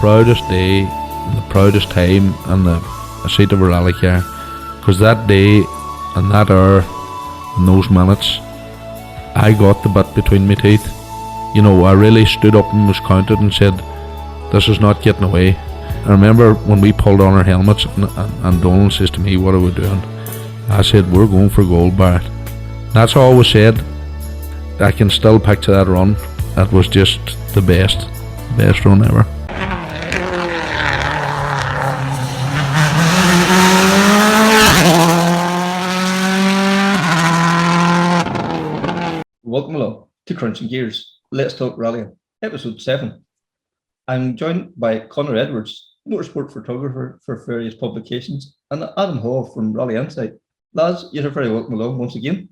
proudest day, and the proudest time in the seat of a rally car, because that day and that hour and those minutes, I got the bit between my teeth. You know, I really stood up and was counted and said, this is not getting away. I remember when we pulled on our helmets and Donald says to me, what are we doing? I said, we're going for gold, Barrett. That's all was said. I can still picture that run. That was just the best run ever. Welcome along to Krunching Gears. Let's talk rallying, episode 7. I'm joined by Connor Edwards, motorsport photographer for various publications, and Adam Hall from Rally Insight. Lads, you're very welcome along once again.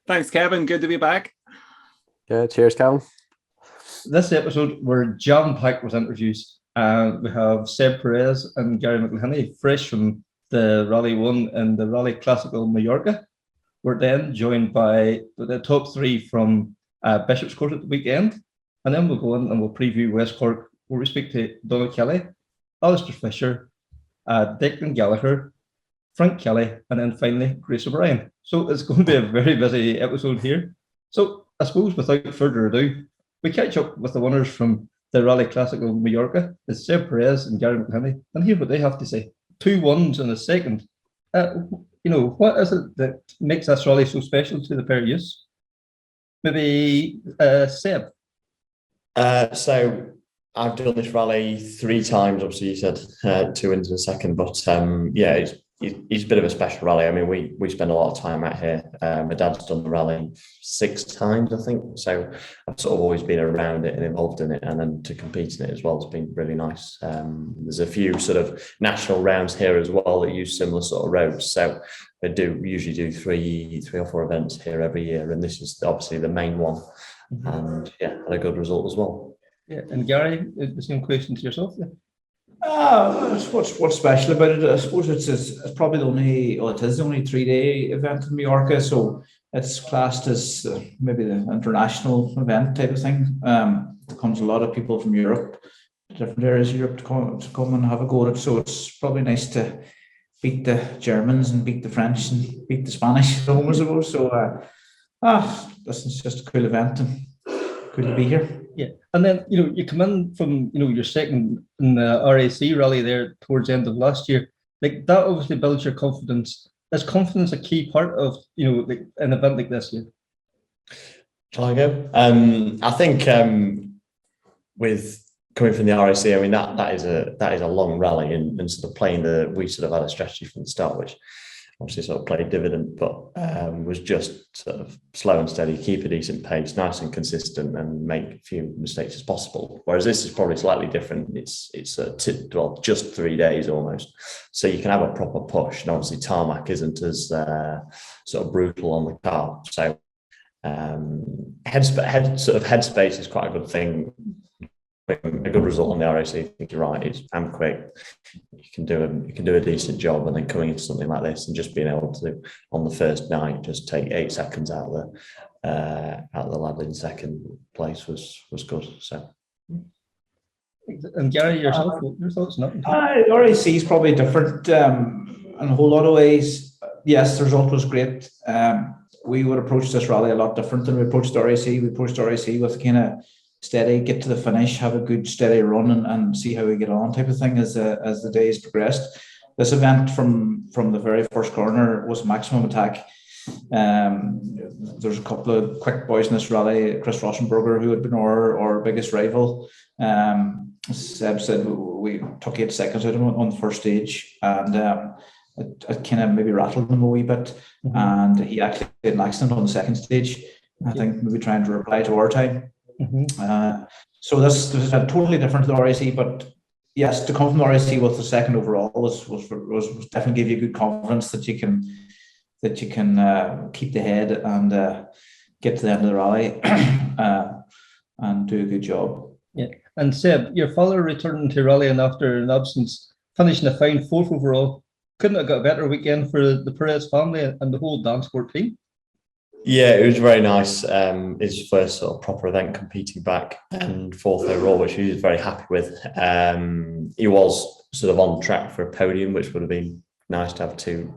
Thanks, Kevin. Good to be back. Yeah, cheers, Kevin. This episode, we're jam-packed with interviews. We have Seb Perez and Gary McElhinney, fresh from the Rally 1 and the Rally Clasico Mallorca. We're then joined by the top 3 from Bishopscourt at the weekend. And then we'll go in and we'll preview West Cork, where we speak to Donagh Kelly, Alastair Fisher, Declan Gallagher, Frank Kelly, and then finally Grace O'Brien. So it's going to be a very busy episode here. So I suppose without further ado, we catch up with the winners from the Rally Clasico Mallorca. It's Seb Perez and Gary McElhinney, and hear what they have to say. 2 1s and a second. What is it that makes this rally so special to the pair of you? Maybe Seb. So I've done this rally 3 times. Obviously, you said 2 wins in a second, but yeah, it's a bit of a special rally. I mean, we spend a lot of time out here. My dad's done the rally 6 times, I think. So I've sort of always been around it and involved in it, and then to compete in it as well has been really nice. There's a few sort of national rounds here as well that use similar sort of roads. So they usually do 3 or 4 events here every year, and this is obviously the main one. And yeah, had a good result as well. Yeah, and Gary, the same question to yourself. Yeah. What's special about it? I suppose it's probably it is the only 3-day event in Mallorca, so it's classed as maybe the international event type of thing. There comes a lot of people from Europe, different areas of Europe to come and have a go at it. So it's probably nice to beat the Germans and beat the French and beat the Spanish at home, I suppose. So this is just a cool event and good to be here. Yeah, and then you come in from your second in the RAC rally there towards the end of last year. Like that obviously builds your confidence. Is confidence a key part of like an event like this year? Shall I go? I think with coming from the RAC, I mean that is a long rally and sort of playing we sort of had a strategy from the start, which obviously sort of played dividend, but was just sort of slow and steady, keep a decent pace, nice and consistent, and make a few mistakes as possible. Whereas this is probably slightly different. It's just 3 days almost, so you can have a proper push. And obviously tarmac isn't as sort of brutal on the car. So headspace is quite a good thing. A good result on the RAC, I think you're right. It's quick. You can do a decent job, and then coming into something like this and just being able to on the first night just take 8 seconds out of the lad in second place was good. So. And Gary, your thoughts? Not RAC is probably different in a whole lot of ways. Yes, the result was great. We would approach this rally a lot different than we approached the RAC. We approached the RAC with kind of steady, get to the finish, have a good steady run, and see how we get on type of thing as the days progressed. This event from the very first corner was maximum attack. There's a couple of quick boys in this rally, Chris Rossenberger, who had been our biggest rival. Seb said we took 8 seconds out of him on the first stage, and it kind of maybe rattled him a wee bit. And he actually had an accident on the second stage, I think maybe trying to reply to our time. So this is totally different to the RAC, but yes, to come from the RAC with the second overall was definitely give you good confidence that you can keep the head and get to the end of the rally and do a good job. Yeah, and Seb, your father returned to rallying after an absence, finishing a fine 4th overall. Couldn't have got a better weekend for the Perez family and the whole dance sport team. Yeah, it was very nice. His first sort of proper event competing back and fourth overall, which he was very happy with. He was sort of on track for a podium, which would have been nice to have two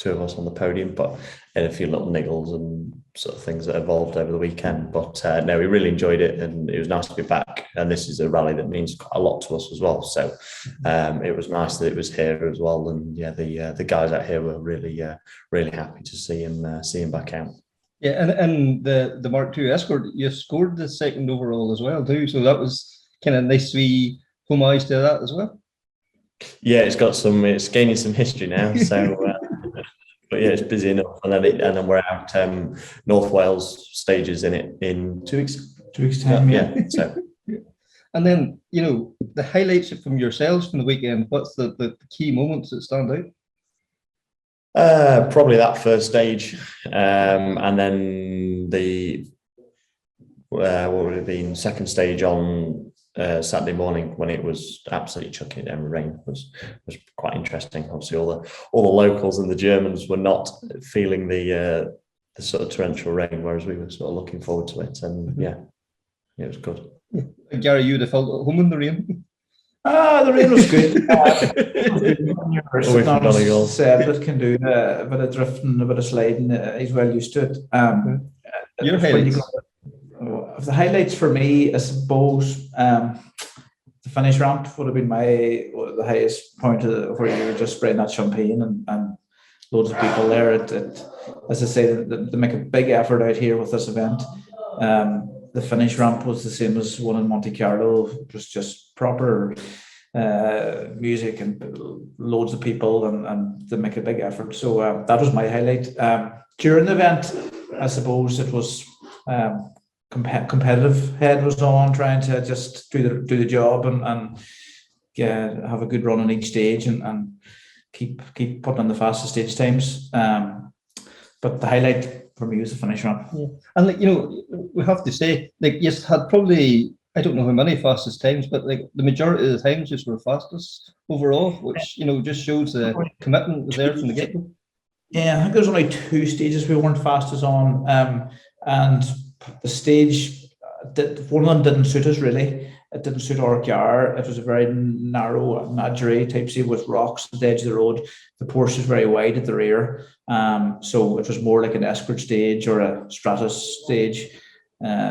of us on the podium, but had a few little niggles and sort of things that evolved over the weekend. But no, we really enjoyed it, and it was nice to be back. And this is a rally that means quite a lot to us as well. So it was nice that it was here as well. And yeah, the guys out here were really happy to see him back out. Yeah, and the Mark II Escort, you scored the second overall as well too. So that was kind of nice to be homage to that as well. Yeah, it's gaining some history now. So, but yeah, it's busy enough, and then we're out North Wales stages in 2 weeks. 2 weeks time, Yeah. So, And then the highlights from yourselves from the weekend. What's the key moments that stand out? probably that first stage, and then the what would it have been second stage on Saturday morning when it was absolutely chucking it down with rain was quite interesting. Obviously, all the locals and the Germans were not feeling the sort of torrential rain, whereas we were sort of looking forward to it. And yeah, it was good. Gary, you'd have felt at home in the rain. The rain was good. Away from Donegal. Seb that can do a bit of drifting, a bit of sliding. He's well used to it. Your highlights? Of the highlights for me, I suppose the finish ramp would have been the highest point where you were just spraying that champagne and loads of people there. As I say, they make a big effort out here with this event. The finish ramp was the same as one in Monte Carlo. It was just proper music and loads of people, and they make a big effort. So that was my highlight. During the event, I suppose it was competitive head was on, trying to just do the job and have a good run on each stage and keep putting on the fastest stage times. But the highlight for me was the finish ramp. Yeah. And we have to say, you had probably, I don't know how many fastest times, but the majority of the times just were fastest overall, which just shows the commitment was there from the get-go. Yeah, I think there was only 2 stages we weren't fastest on, and the stage one of them didn't suit us really. It didn't suit our car. It was a very narrow Madgery type sea with rocks at the edge of the road. The Porsche is very wide at the rear, so it was more like an Escort stage or a Stratus stage.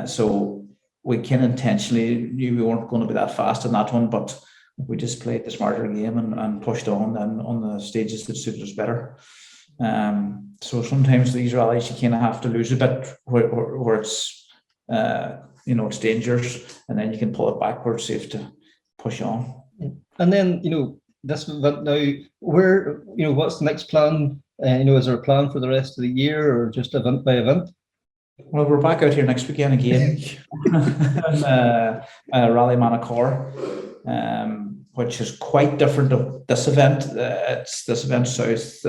So we can intentionally knew we weren't going to be that fast in that one, but we just played the smarter game and pushed on the stages that suited us better. So sometimes these rallies you kind of have to lose a bit where it's it's dangerous, and then you can pull it back where it's safe to push on. And then this event now, where what's the next plan? Is there a plan for the rest of the year, or just event by event? Well, we're back out here next weekend again, Rally Manacor, which is quite different to this event. It's this event south.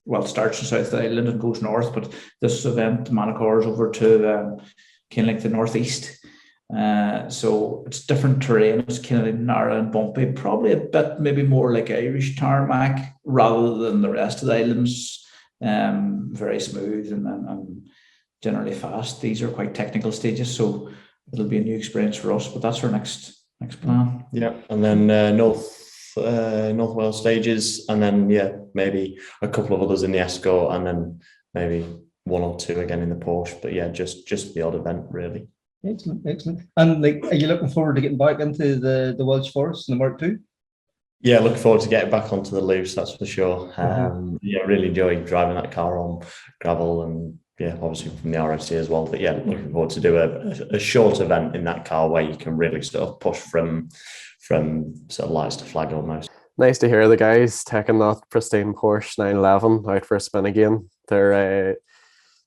It starts in South Island and goes north, but this event, Manacor, is over to kind of like the northeast. So it's different terrain. It's kind of narrow and bumpy, probably a bit maybe more like Irish tarmac rather than the rest of the islands. Very smooth and generally fast. These are quite technical stages, so it'll be a new experience for us. But that's our next plan. Yeah, and then North Wales stages, and then maybe a couple of others in the Escort, and then maybe 1 or 2 again in the Porsche. But yeah, just the odd event really. Excellent. And are you looking forward to getting back into the Welsh Forest and the Mark II? Yeah, looking forward to getting back onto the loose, that's for sure. Really enjoy driving that car on gravel, and obviously from the RFC as well. But looking forward to do a short event in that car where you can really sort of push from sort of lights to flag almost. Nice to hear the guys taking that pristine Porsche 911 out for a spin again. They're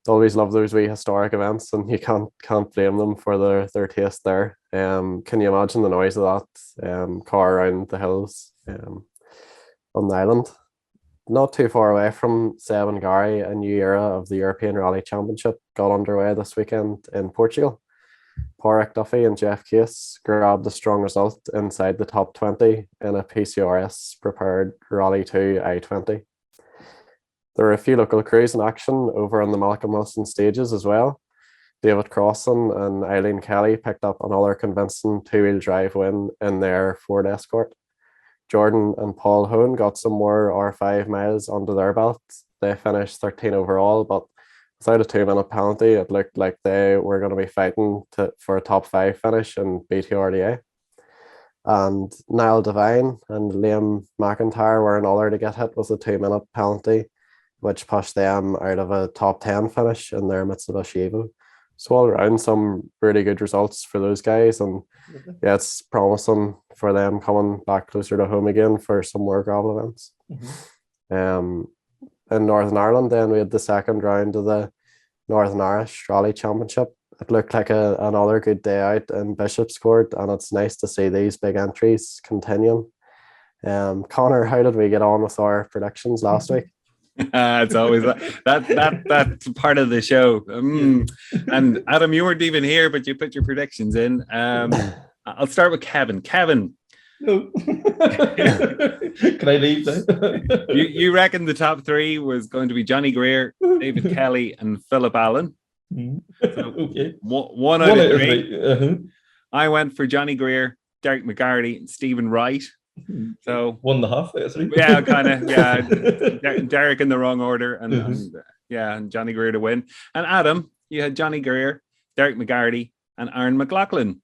always love those wee historic events, and you can't blame them for their taste there. Can you imagine the noise of that car around the hills on the island? Not too far away from Seb and Gary, a new era of the European Rally Championship got underway this weekend in Portugal. Porrick Duffy and Jeff Case grabbed a strong result inside the top 20 in a PCRS prepared Rally 2 I-20. There were a few local crews in action over on the Malcolm Wilson stages as well. David Crossan and Eileen Kelly picked up another convincing two-wheel drive win in their Ford Escort. Jordan and Paul Hone got some more R5 miles under their belts. They finished 13 overall, but without a 2-minute penalty, it looked like they were going to be fighting for a top 5 finish in BTRDA. And Niall Devine and Liam McIntyre were another to get hit with a 2-minute penalty, which pushed them out of a top 10 finish in their Mitsubishi Evo. So all around, some really good results for those guys, and yeah, it's promising for them coming back closer to home again for some more gravel events. In Northern Ireland, then we had the second round of the Northern Irish Rally Championship. It looked like another good day out in Bishopscourt, and it's nice to see these big entries continuing. Connor, how did we get on with our predictions last week? It's always that's part of the show. And Adam, you weren't even here, but you put your predictions in. I'll start with Kevin. Kevin, No. Can I leave now? you reckon the top 3 was going to be Johnny Greer, David Kelly, and Philip Allen? So Okay. One out of 3. I went for Johnny Greer, Derek McGarty, and Stephen Wright. So 1.5 out of 3. Yeah, kind of. Yeah, Derek in the wrong order, and Johnny Greer to win. And Adam, you had Johnny Greer, Derek McGarty, and Aaron McLaughlin.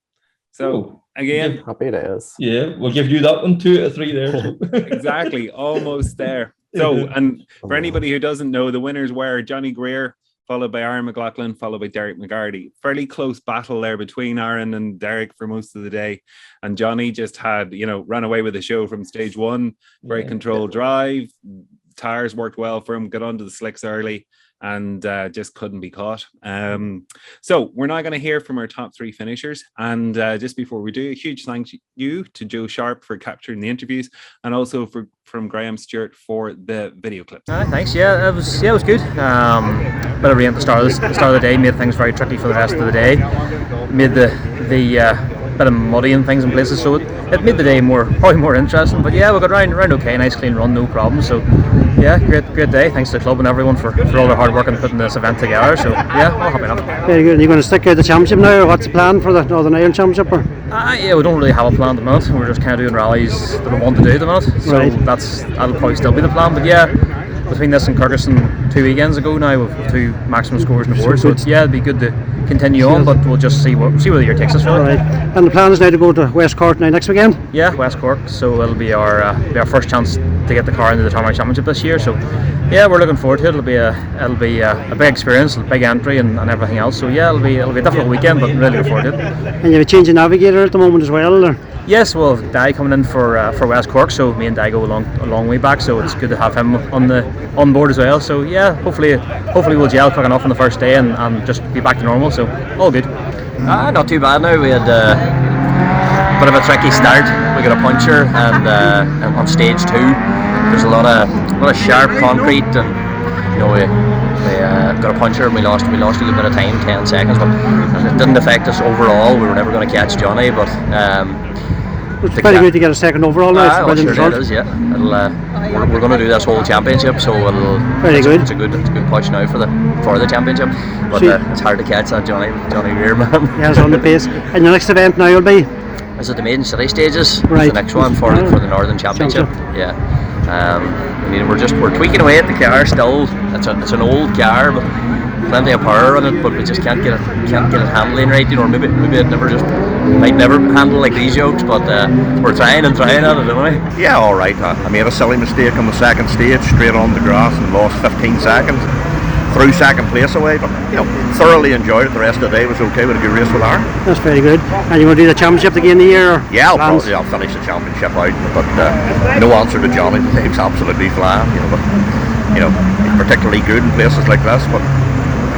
So again, happy days. Yeah, we'll give you that one 2 out of 3 there. Exactly, almost there. So, and for anybody who doesn't know, the winners were Johnny Greer, followed by Aaron McLaughlin, followed by Derek McGarty. Fairly close battle there between Aaron and Derek for most of the day. And Johnny just had, run away with the show from stage 1, very controlled drive. Tires worked well for him, got onto the slicks early, and just couldn't be caught. So we're now going to hear from our top 3 finishers. And just before we do, a huge thank you to Joe Sharp for capturing the interviews, and also from Graham Stewart for the video clip. Thanks. Yeah, it was good. Bit of rain at the start of the day made things very tricky for the rest of the day. Made the bit of muddy and things in places, so it made the day probably more interesting. But yeah, we got round okay, nice clean run, no problem. So yeah, great day. Thanks to the club and everyone for all their hard work and putting this event together. So yeah, all happy enough. Very good. Are you going to stick out the championship now, or what's the plan for the Northern Ireland Championship? Or? Yeah, we don't really have a plan at the minute. We're just kind of doing rallies that we want to do at the minute. So that'll probably still be the plan. But yeah, between this and Kyrgyzstan 2 weekends ago now, with 2 maximum scores on the board. So it'd be good to continue on, but we'll just see where the year takes us. Really. All right. And the plan is now to go to West Cork next weekend. Yeah, West Cork. So it'll be our first chance to get the car into the Tarmac Championship this year. So yeah, we're looking forward to it. It'll be a big experience, a big entry, and everything else. So yeah, it'll be a difficult weekend, but really looking forward to it. And you have a change in navigator at the moment as well, or? Yes, well, Di coming in for West Cork, so me and Di go a long way back. So it's good to have him on board as well. So yeah, hopefully we'll gel quick enough on the first day and just be back to normal. So all good. Not too bad now. We had a bit of a tricky start. We got a puncture, and on stage 2 there's a lot of sharp concrete, and we got a puncture and we lost a good bit of time, 10 seconds, but it didn't affect us overall. We were never going to catch Johnny, but it's pretty good to get a second overall now. Sure it is, yeah. We're going to do this whole championship, so it's a good push now for the championship. But it's hard to catch that Johnny Greer, man. Yeah, it's on the pace. And the next event now will be? Is it the Maiden City stages? Right. The next one for the Northern Championship. Yeah. We're tweaking away at the car still. It's an old car, but plenty of power on it, but we just can't get it handling right. Maybe it might never handle like these yokes, but we're trying at it anyway. Yeah, all right. I made a silly mistake on the second stage, straight on the grass, and lost 15 seconds. Threw second place away, but thoroughly enjoyed it. The rest of the day was okay. With a good race with Aaron. That's very good. And you want to do the championship again the year? Yeah, I'll finish the championship out, but no answer to Johnny. He was absolutely flying, but he's particularly good in places like this. But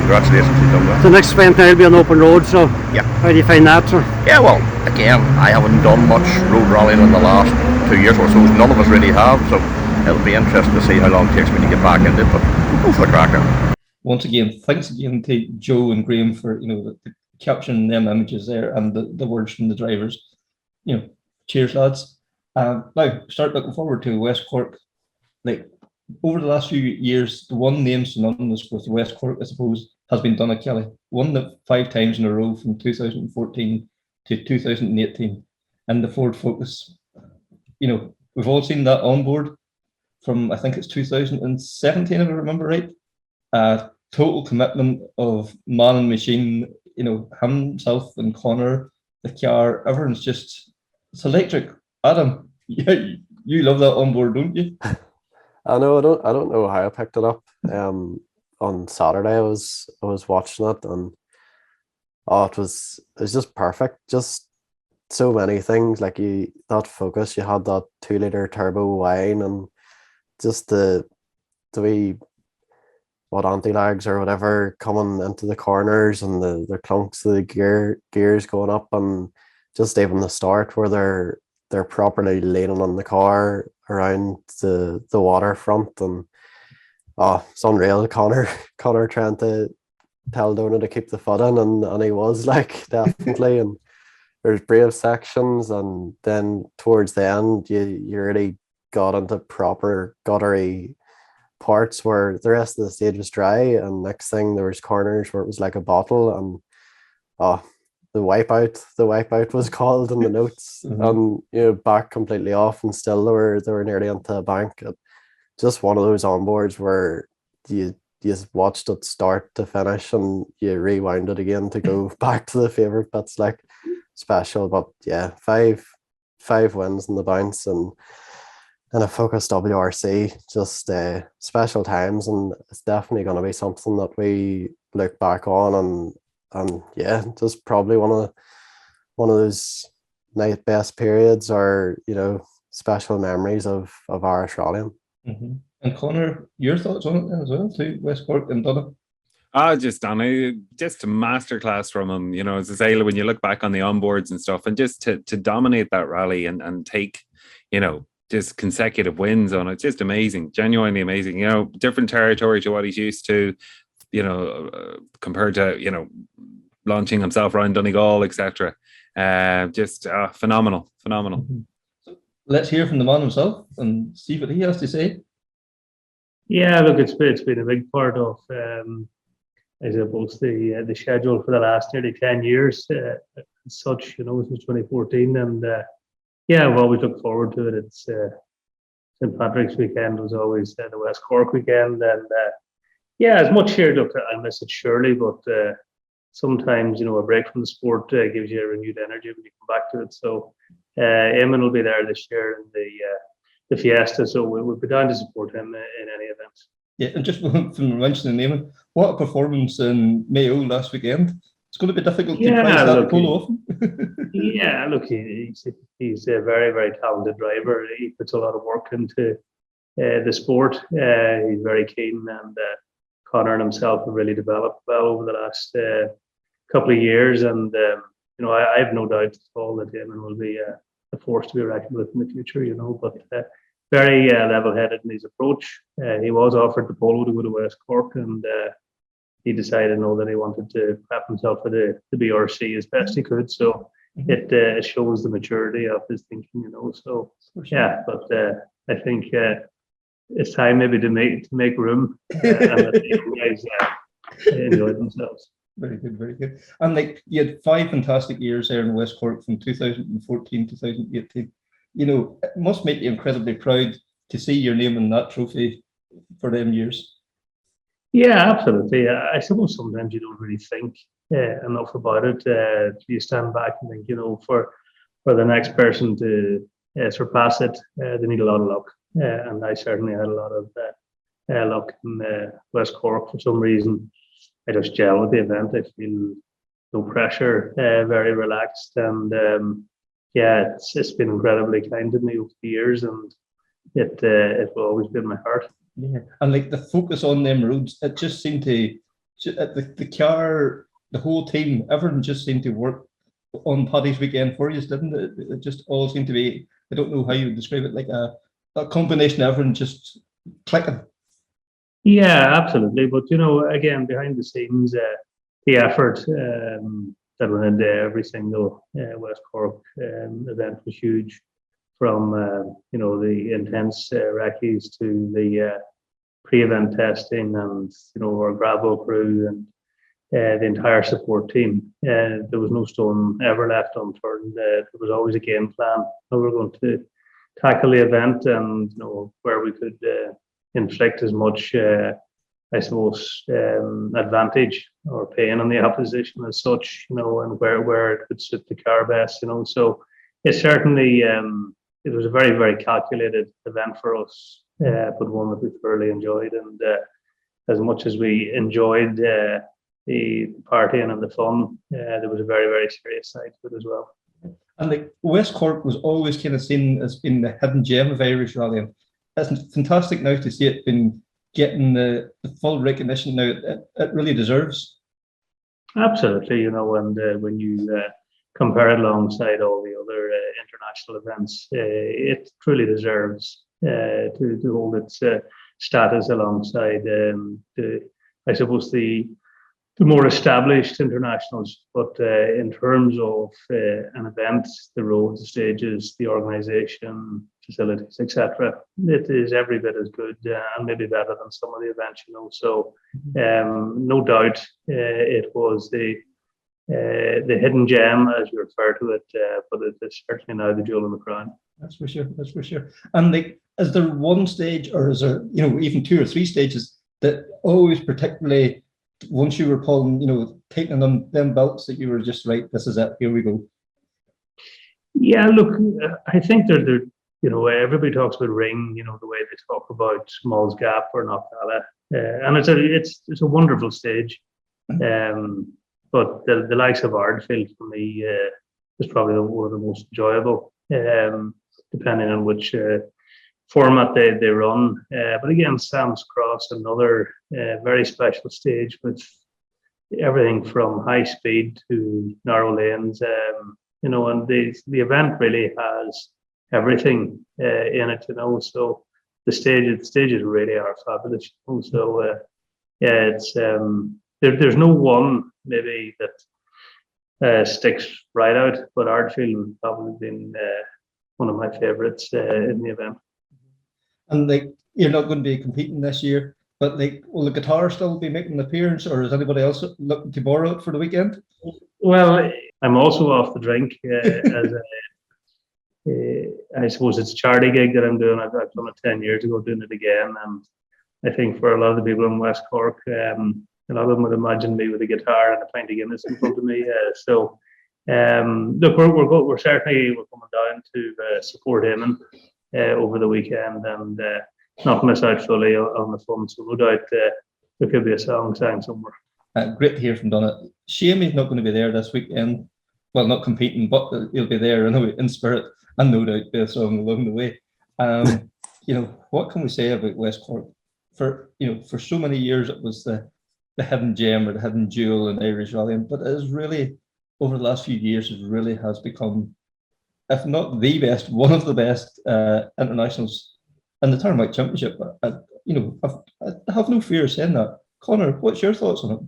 congratulations, he's done that. The next event now will be on open road, so yeah. How do you find that? Or? Yeah, well, again, I haven't done much road rallying in the last 2 years or so. None of us really have, so it'll be interesting to see how long it takes me to get back into it. But we'll go for the cracker. Once again, thanks again to Joe and Graham for the capturing them images there and the words from the drivers. Cheers, lads. Now start looking forward to West Cork. Like over the last few years, the one name synonymous with West Cork, I suppose, has been Donagh Kelly. Won it 5 times in a row from 2014 to 2018. And the Ford Focus, we've all seen that on board from, I think it's 2017, if I remember right. Total commitment of man and machine, himself and Connor, the car, everyone's it's electric. Adam, yeah, you love that on board, don't you? I know. I don't know how I picked it up. On Saturday, I was watching it, and it was just perfect. Just so many things. Like that Focus, you had that 2-liter turbo wine, and just the way what anti-lags or whatever coming into the corners, and the clunks of the gears going up, and just even the start where they're properly leaning on the car around the waterfront, and it's unreal. Connor trying to tell Donagh to keep the foot in, and he was like, definitely. And there's brave sections, and then towards the end you really got into proper guttery parts where the rest of the stage was dry, and next thing there was corners where it was like a bottle, and the wipeout was called in the notes. Mhm. And back completely off, and still they were nearly into a bank. Just one of those onboards where you just watched it start to finish, and you rewind it again to go back to the favorite bits. Like, special. But yeah, five wins in the bounce, and a Focus WRC, just special times, and it's definitely going to be something that we look back on, and yeah, just probably one of those night best periods, or special memories of Irish rallying. Mm-hmm. And Connor, your thoughts on it then as well, too, West Cork and Donagh? Just Donagh, just a masterclass from him. As I say, when you look back on the onboards and stuff, and just to dominate that rally and take, just consecutive wins on it, just amazing, genuinely amazing. Different territory to what he's used to, compared to launching himself around Donegal, etc. Just phenomenal. Mm-hmm. So let's hear from the man himself and see what he has to say. Yeah, look, it's been a big part of, I suppose, the schedule for the last nearly 10 years. As such, since 2014, and yeah, I've always looked forward to it. It's St. Patrick's weekend was always the West Cork weekend, and yeah, as much here, look, I miss it surely, but sometimes a break from the sport gives you a renewed energy when you come back to it. So Eamon will be there this year in the Fiesta, so we'll be down to support him in any event. Yeah, and just from mentioning Eamon, what a performance in Mayo last weekend. It's going to be difficult to price that polo off. Yeah, look, he's a very, very talented driver. He puts a lot of work into the sport. He's very keen, and Connor and himself have really developed well over the last couple of years. And I have no doubt at all that Eamon will be a force to be reckoned with in the future. But very level-headed in his approach. He was offered the polo to go to West Cork, and he decided that he wanted to prep himself for the BRC as best he could. So it shows the maturity of his thinking, So yeah, but I think it's time maybe to make room and let the guys enjoy themselves. Very good, very good. And you had 5 fantastic years there in West Cork from 2014 to 2018. It must make you incredibly proud to see your name in that trophy for them years. Yeah, absolutely. I suppose sometimes you don't really think enough about it. You stand back and think, for the next person to surpass it, they need a lot of luck. And I certainly had a lot of luck in West Cork. For some reason, I just gel with the event. I feel no pressure, very relaxed. And yeah, it's been incredibly kind to me over the years, and it will always be in my heart. Yeah, and the focus on them roads, it just seemed to, the car, the whole team, everyone just seemed to work on Paddy's weekend for you, didn't it? It just all seemed to be, I don't know how you would describe it, like a combination of everyone just clicking. Yeah, absolutely. But again, behind the scenes, the effort that went into every single West Cork event was huge. From the intense recce's to pre-event testing, and our gravel crew and the entire support team. There was no stone ever left unturned. There was always a game plan. How we were going to tackle the event, and where we could inflict as much, I suppose, advantage or pain on the opposition as such, and where it could suit the car best. So it certainly it was a very, very calculated event for us, but one that we thoroughly enjoyed. And as much as we enjoyed the partying and the fun, there was a very, very serious side to it as well. And West Cork was always kind of seen as being the hidden gem of Irish rallying. It's fantastic now to see it been getting the full recognition now it really deserves. Absolutely, and when you compare it alongside all the other international events, it truly deserves to hold its status alongside I suppose the more established internationals. But in terms of an event, the roads, the stages, the organisation, facilities, etc., it is every bit as good and maybe better than some of the events. So no doubt it was the hidden gem, as you refer to it, but it is certainly now the jewel in the crown. That's for sure. That's for sure. And is there one stage, or is there even 2 or 3 stages that always particularly, once you were pulling, taking on them belts, that you were just right, this is it, here we go? Yeah, look, I think they're everybody talks about Ring, the way they talk about Smalls Gap or Knockalla, and it's a wonderful stage. But the likes of Ardfield for me is probably one of the most enjoyable, depending on which format they run. But again, Sam's Cross, another very special stage with everything from high speed to narrow lanes. And the event really has everything in it. So the stages really are fabulous. So yeah, it's there's no one maybe that sticks right out, but Ardfield has probably been one of my favourites in the event. And you're not going to be competing this year, but will the guitar still be making an appearance, or is anybody else looking to borrow it for the weekend? Well, I'm also off the drink as I suppose it's a charity gig that I'm doing. I've done it 10 years ago, doing it again, and I think for a lot of the people in West Cork, a lot of them would imagine me with a guitar and a pint of Guinness in front of me. So look, we're certainly coming down to support him over the weekend and not miss out fully on the fun. So no doubt there could be a song sang somewhere. Great to hear from Donagh. Shame he's not going to be there this weekend. Well, not competing, but he'll be there in spirit, and no doubt be a song along the way. What can we say about West Cork? For so many years it was the hidden gem or the hidden jewel in Irish rallying, but it is really, over the last few years, it really has become, if not the best, one of the best internationals in the Turnpike Championship. I have no fear of saying that. Connor, what's your thoughts on it?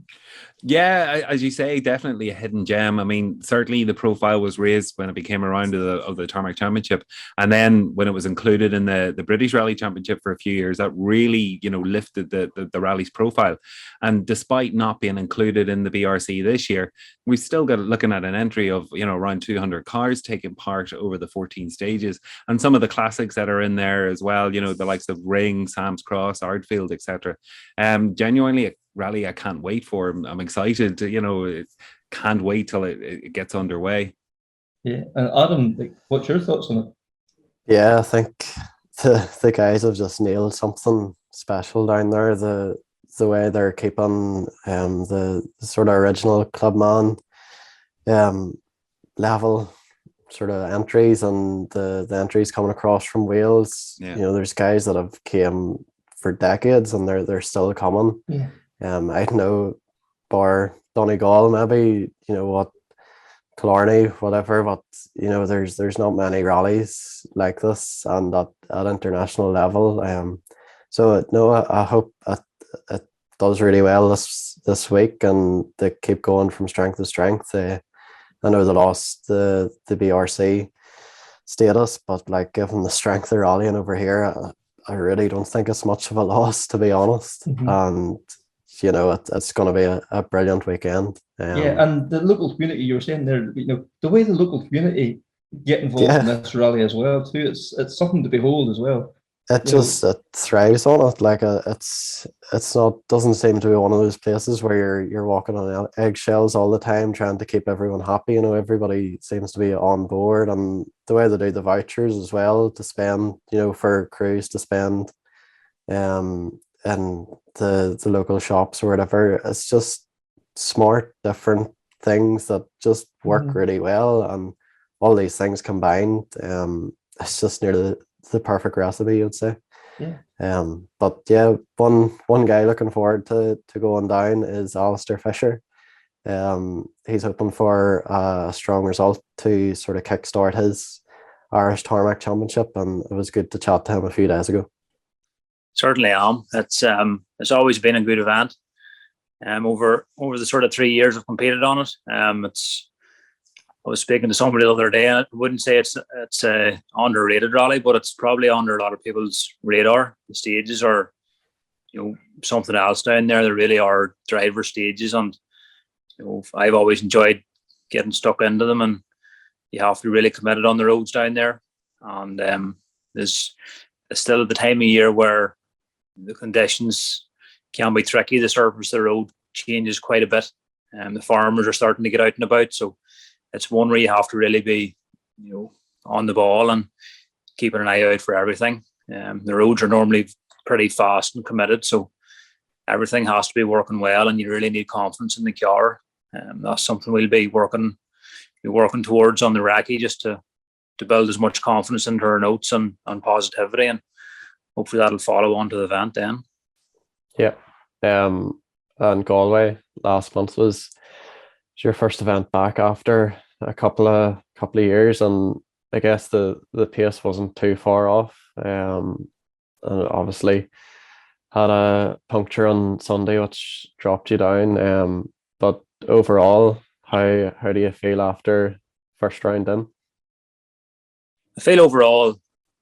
Yeah, as you say, definitely a hidden gem. I mean, certainly the profile was raised when it became a round of the Tarmac Championship. And then when it was included in the British Rally Championship for a few years, that really, lifted the rally's profile. And despite not being included in the BRC this year, we've still got looking at an entry of, around 200 cars taking part over the 14 stages. And some of the classics that are in there as well, the likes of Ring, Sam's Cross, Ardfield, etc. Genuinely, rally I can't wait for. I'm excited to, can't wait till it gets underway. Yeah. And Adam, what's your thoughts on it? Yeah, I think the guys have just nailed something special down there. The way they're keeping the sort of original Clubman level sort of entries, and the entries coming across from Wales. Yeah. There's guys that have came for decades and they're still coming. Yeah. I don't know, bar Donegal maybe, what Killarney, whatever, but there's not many rallies like this and at international level. So no, I hope it does really well this week and they keep going from strength to strength. I know they lost the BRC status, but given the strength they're rallying over here, I really don't think it's much of a loss, to be honest. Mhm. And it's going to be a brilliant weekend. Yeah, and the local community, you were saying there, the way the local community get involved in this rally as well too, it's something to behold as well. It thrives on it. Like it's not, doesn't seem to be one of those places where you're walking on eggshells all the time trying to keep everyone happy. Everybody seems to be on board, and the way they do the vouchers as well to spend, for crews to spend, in the local shops or whatever. It's just smart, different things that just work really well, and all these things combined, it's just nearly the perfect recipe, you'd say. Yeah. But yeah, one guy looking forward to going down is Alastair Fisher. He's hoping for a strong result to sort of kickstart his Irish Tarmac Championship, and it was good to chat to him a few days ago. Certainly am. It's always been a good event. Over the sort of 3 years I've competed on it. I was speaking to somebody the other day, and I wouldn't say it's a underrated rally, but it's probably under a lot of people's radar. The stages are, something else down there. There really are driver stages, and I've always enjoyed getting stuck into them, and you have to be really committed on the roads down there. And it's still at the time of year where the conditions can be tricky. The surface of the road changes quite a bit, and the farmers are starting to get out and about. So it's one where you have to really be, on the ball and keeping an eye out for everything. The roads are normally pretty fast and committed, so everything has to be working well, and you really need confidence in the car. That's something we'll be working towards on the recce, just to build as much confidence into our notes and positivity, and hopefully that'll follow on to the event then. Yeah. And Galway last month was your first event back after a couple of years, and I guess the pace wasn't too far off. And obviously had a puncture on Sunday which dropped you down. But overall, how do you feel after first round in? I feel overall,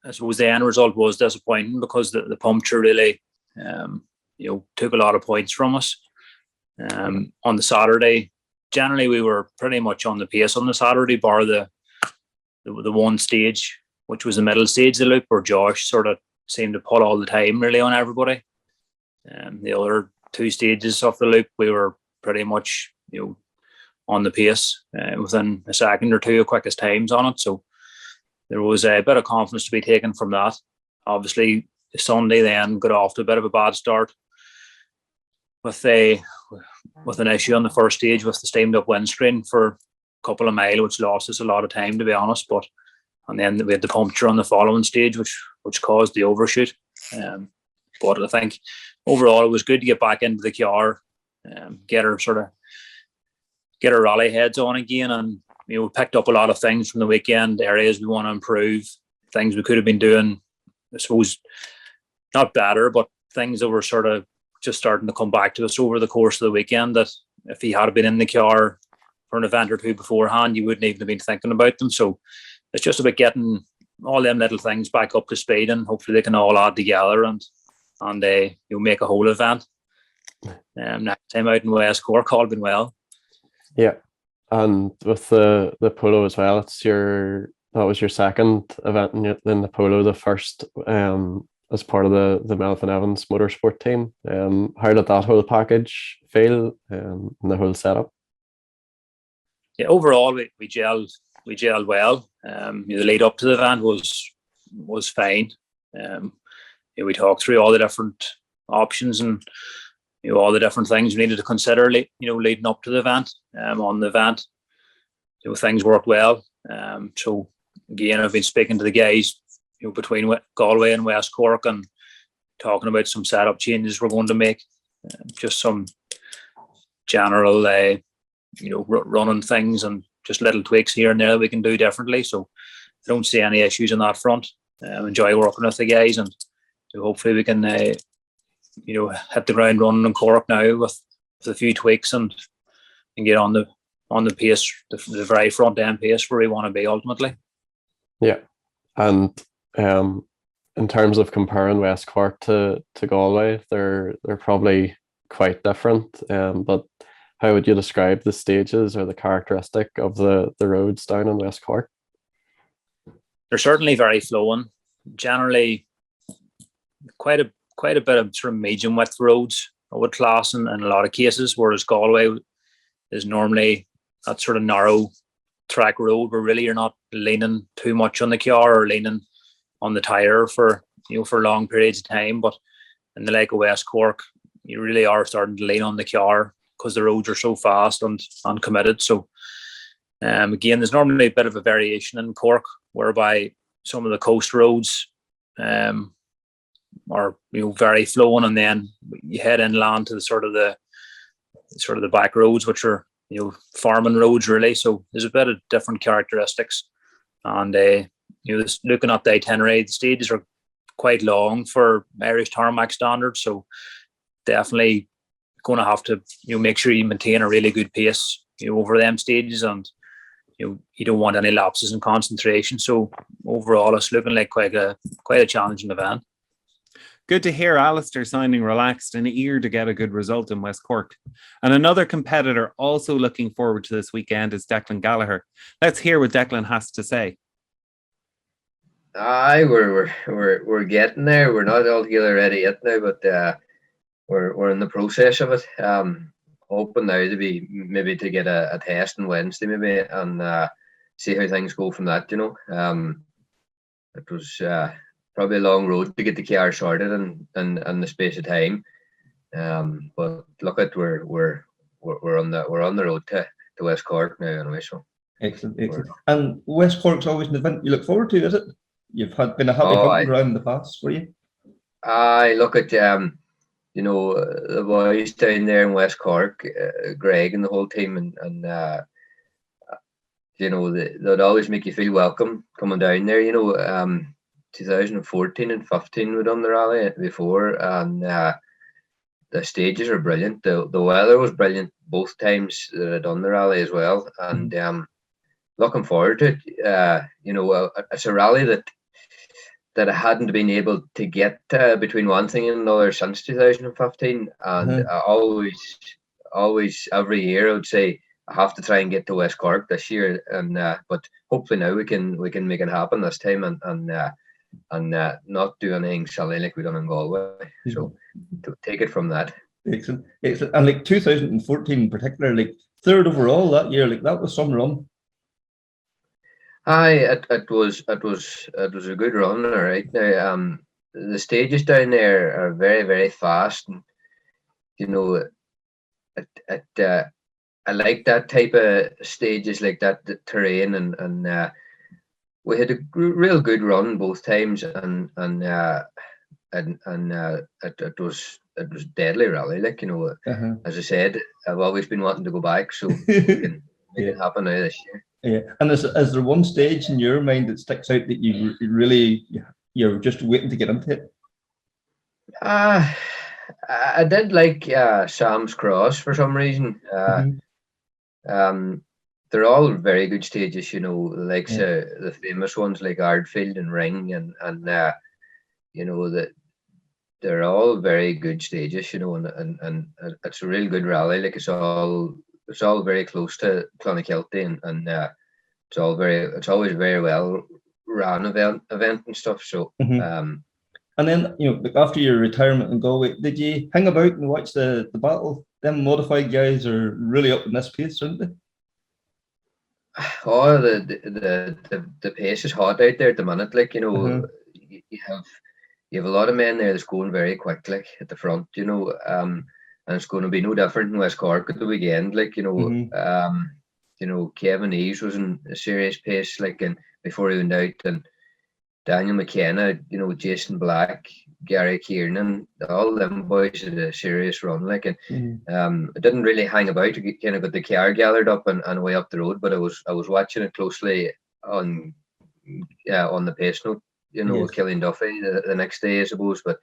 I suppose the end result was disappointing because the puncture really took a lot of points from us. On the Saturday, generally we were pretty much on the pace on the Saturday, bar the one stage, which was the middle stage of the loop, where Josh sort of seemed to pull all the time really on everybody. The other two stages of the loop, we were pretty much on the pace, within a second or two of quickest times on it. So there was a bit of confidence to be taken from that. Obviously, Sunday then got off to a bit of a bad start with an issue on the first stage with the steamed up windscreen for a couple of miles, which lost us a lot of time, to be honest. And then we had the puncture on the following stage, which caused the overshoot. But I think overall it was good to get back into the car, get our rally heads on again, and we picked up a lot of things from the weekend, areas we want to improve, things we could have been doing, I suppose, not better, but things that were sort of just starting to come back to us over the course of the weekend, that if he had been in the car for an event or two beforehand, you wouldn't even have been thinking about them. So it's just about getting all them little things back up to speed, and hopefully they can all add together and make a whole event. Next time out in West Cork, all been well. Yeah, and with the polo as well, that was your second event in the polo, the first as part of the Melvin Evans motorsport team. How did that whole package feel, and the whole setup? Yeah, overall we gelled well. The lead up to the event was fine. We talked through all the different options and all the different things we needed to consider leading up to the event. On the event, things worked well. So again, I've been speaking to the guys between Galway and West Cork, and talking about some setup changes we're going to make, just some general running things and just little tweaks here and there that we can do differently. So I don't see any issues on that front. Enjoy working with the guys, and hopefully we can hit the ground running in Cork now with a few tweaks and get on the pace, the very front end pace where we want to be ultimately. Yeah, and in terms of comparing West Cork to Galway, they're probably quite different. But how would you describe the stages or the characteristic of the roads down in West Cork? They're certainly very flowing. Generally, quite a bit of sort of medium width roads, I would class in a lot of cases, whereas Galway is normally that sort of narrow track road where really you're not leaning too much on the car or leaning on the tire for long periods of time. But in the lake of West Cork, you really are starting to lean on the car because the roads are so fast and uncommitted. So again, there's normally a bit of a variation in Cork, whereby some of the coast roads are very flowing, and then you head inland to the sort of the back roads, which are farming roads really. So there's a bit of different characteristics, and just looking at the itinerary, the stages are quite long for Irish tarmac standards, so definitely going to have to make sure you maintain a really good pace over them stages, and you don't want any lapses in concentration. So overall, it's looking like quite a challenging event. Good to hear Alastair sounding relaxed and eager to get a good result in West Cork. And another competitor also looking forward to this weekend is Declan Gallagher. Let's hear what Declan has to say. Aye, we're getting there. We're not altogether ready yet now, but we're in the process of it. Hoping now to be maybe to get a test on Wednesday maybe, and see how things go from that. It was probably a long road to get the car sorted in the space of time. But look at we're on the road to West Cork now anyway. So excellent. And West Cork's always an event you look forward to, is it? You've been a happy hunting ground in the past, were you? I look at the boys down there in West Cork, Greg and the whole team, and they'd always make you feel welcome coming down there. 2014 and 15 we done the rally before, and the stages are brilliant. The weather was brilliant both times that I done the rally as well, and looking forward to it. It's a rally that I hadn't been able to get between one thing and another since 2015, and I always every year I would say I have to try and get to West Cork this year, and but hopefully now we can make it happen this time, and not do anything silly like we done in Galway. So to take it from that. Excellent. And like 2014 in particular, like third overall that year, like that was some run. Aye, it was a good run, all right. Now, the stages down there are very, very fast, and I like that type of stages, like that, the terrain, and we had a real good run both times, and it was deadly rally, like as I said, I've always been wanting to go back, so we can make it happen now this year. Yeah, and is there one stage in your mind that sticks out that you're just waiting to get into it? I did like Sam's Cross for some reason. They're all very good stages, like the famous ones like Ardfield and Ring, and that they're all very good stages, and it's a real good rally. Like it's all very close to Clonakilty, and it's always very well ran event and stuff. So and then like after your retirement in Galway, did you hang about and watch the battle? Them modified guys are really up in this pace, aren't they? Oh, the pace is hot out there at the minute. Like you have a lot of men there that's going very quickly at the front. And it's going to be no different in West Cork at the weekend. Like Kevin Eves was in a serious pace, and before he went out, and Daniel McKenna, Jason Black, Gary Kiernan, all them boys had a serious run. I didn't really hang about to kind of got the car gathered up and way up the road, but I was watching it closely on the pace note. Killian Duffy the next day, I suppose, but.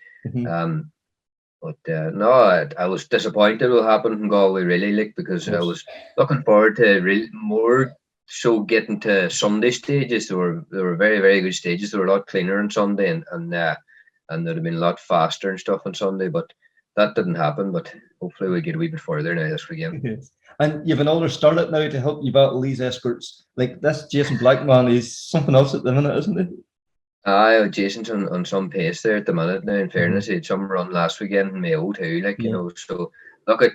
No, I was disappointed what happened in Galway, really, because I was looking forward to more so getting to Sunday stages, they were very, very good stages. They were a lot cleaner on Sunday, and they'd have been a lot faster and stuff on Sunday, but that didn't happen. But hopefully we get a wee bit further now this weekend. Yes. And you've an older starlet now to help you battle these escorts. Like this Jason Blackman is something else at the minute, isn't it? Jason's on some pace there at the minute now. In fairness, he had some run last weekend in Mayo too. You know, so look at.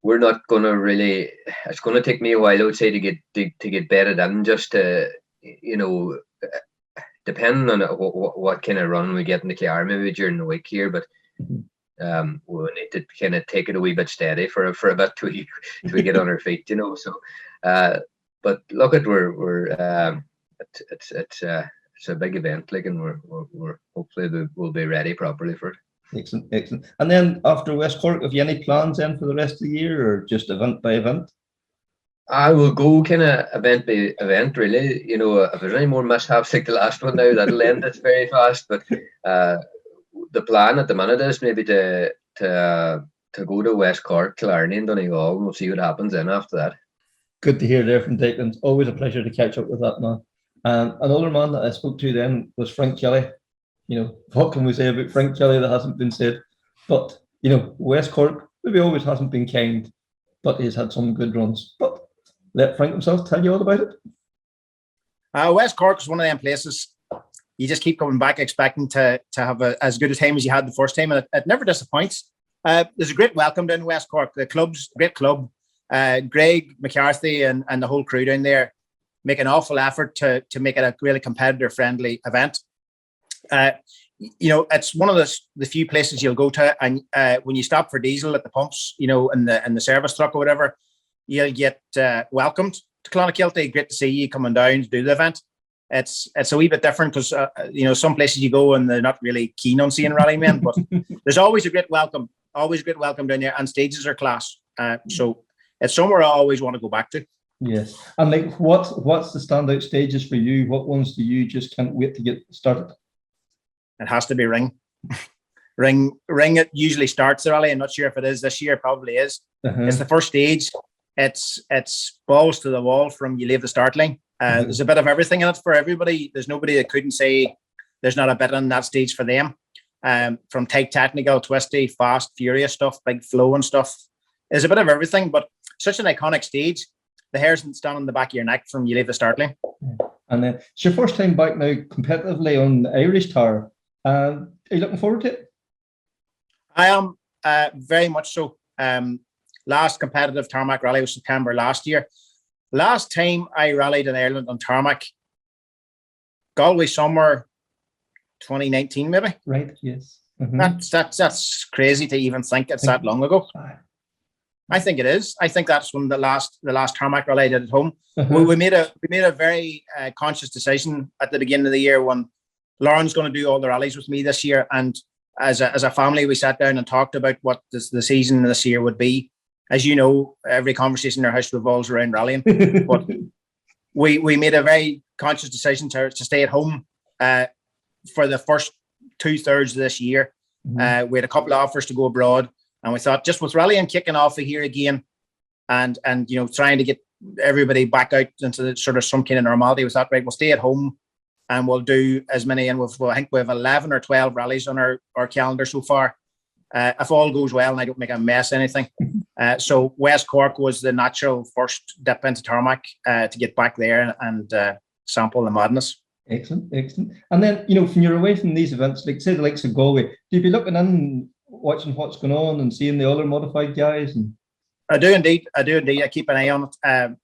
We're not going to really. It's going to take me a while, I would say, to get bedded in. Just to, you know, depending on what kind of run we get in the car, maybe during the week here. But we'll need to kind of take it a wee bit steady for a bit till we get on our feet, you know. So, but look at it's a big event, like, and we're hopefully we'll be ready properly for it. Excellent. And then after West Cork, have you any plans then for the rest of the year, or just event by event? I will go kind of event by event, really. You know, if there's any more mishaps like the last one now, that'll end it very fast. But the plan at the minute is maybe to go to West Cork, Killarney, and Donegal, and we'll see what happens then after that. Good to hear there from Declan. It's always a pleasure to catch up with that man. Another man that I spoke to then was Frank Kelly. You know, what can we say about Frank Kelly that hasn't been said? But, you know, West Cork maybe always hasn't been kind, but he's had some good runs. But let Frank himself tell you all about it. West Cork is one of them places you just keep coming back expecting to have as good a time as you had the first time, and it never disappoints. There's a great welcome down in West Cork. The club's a great club. Greg McCarthy and the whole crew down there make an awful effort to make it a really competitor-friendly event. You know, it's one of the few places you'll go to, and when you stop for diesel at the pumps, you know, in the service truck or whatever, you'll get welcomed to Clonakilty. Great to see you coming down to do the event. It's a wee bit different because you know, some places you go and they're not really keen on seeing rally men, but there's always a great welcome down there, and stages are class. So it's somewhere I always want to go back to. Yes, and like what's the standout stages for you? What ones do you just can't wait to get started? It has to be Ring. Ring. It usually starts the rally. I'm not sure if it is this year. Probably is. It's the first stage. It's balls to the wall from you leave the start line. There's a bit of everything in it for everybody. There's nobody that couldn't say there's not a bit on that stage for them. From tight technical, twisty, fast, furious stuff, big flow and stuff. There's a bit of everything, but such an iconic stage. The hairs stand on the back of your neck from you leave the start line. And then it's your first time back now competitively on the Irish Tower. Are you looking forward to it? I am, very much so. Last competitive tarmac rally was September last year. Last time I rallied in Ireland on tarmac, Galway summer 2019 maybe. Right, yes. That's crazy to even think it's that long ago. I think it is. I think that's when the last tarmac rally I did at home. We made a very conscious decision at the beginning of the year when Lauren's going to do all the rallies with me this year, and as a family we sat down and talked about what the season this year would be. As you know, every conversation in our house revolves around rallying. But we made a very conscious decision to stay at home for the first 2/3 of this year. We had a couple of offers to go abroad, and we thought, just with rallying kicking off here again, and you know, trying to get everybody back out into sort of some kind of normality, we thought, right, we'll stay at home and we'll do as many. And I think we have 11 or 12 rallies on our calendar so far. If all goes well and I don't make a mess of anything. So West Cork was the natural first dip into tarmac to get back there and sample the madness. Excellent. And then, you know, when you're away from these events, like say the likes of Galway, do you be looking in, watching what's going on and seeing the other modified guys? And I do indeed. I keep an eye on it.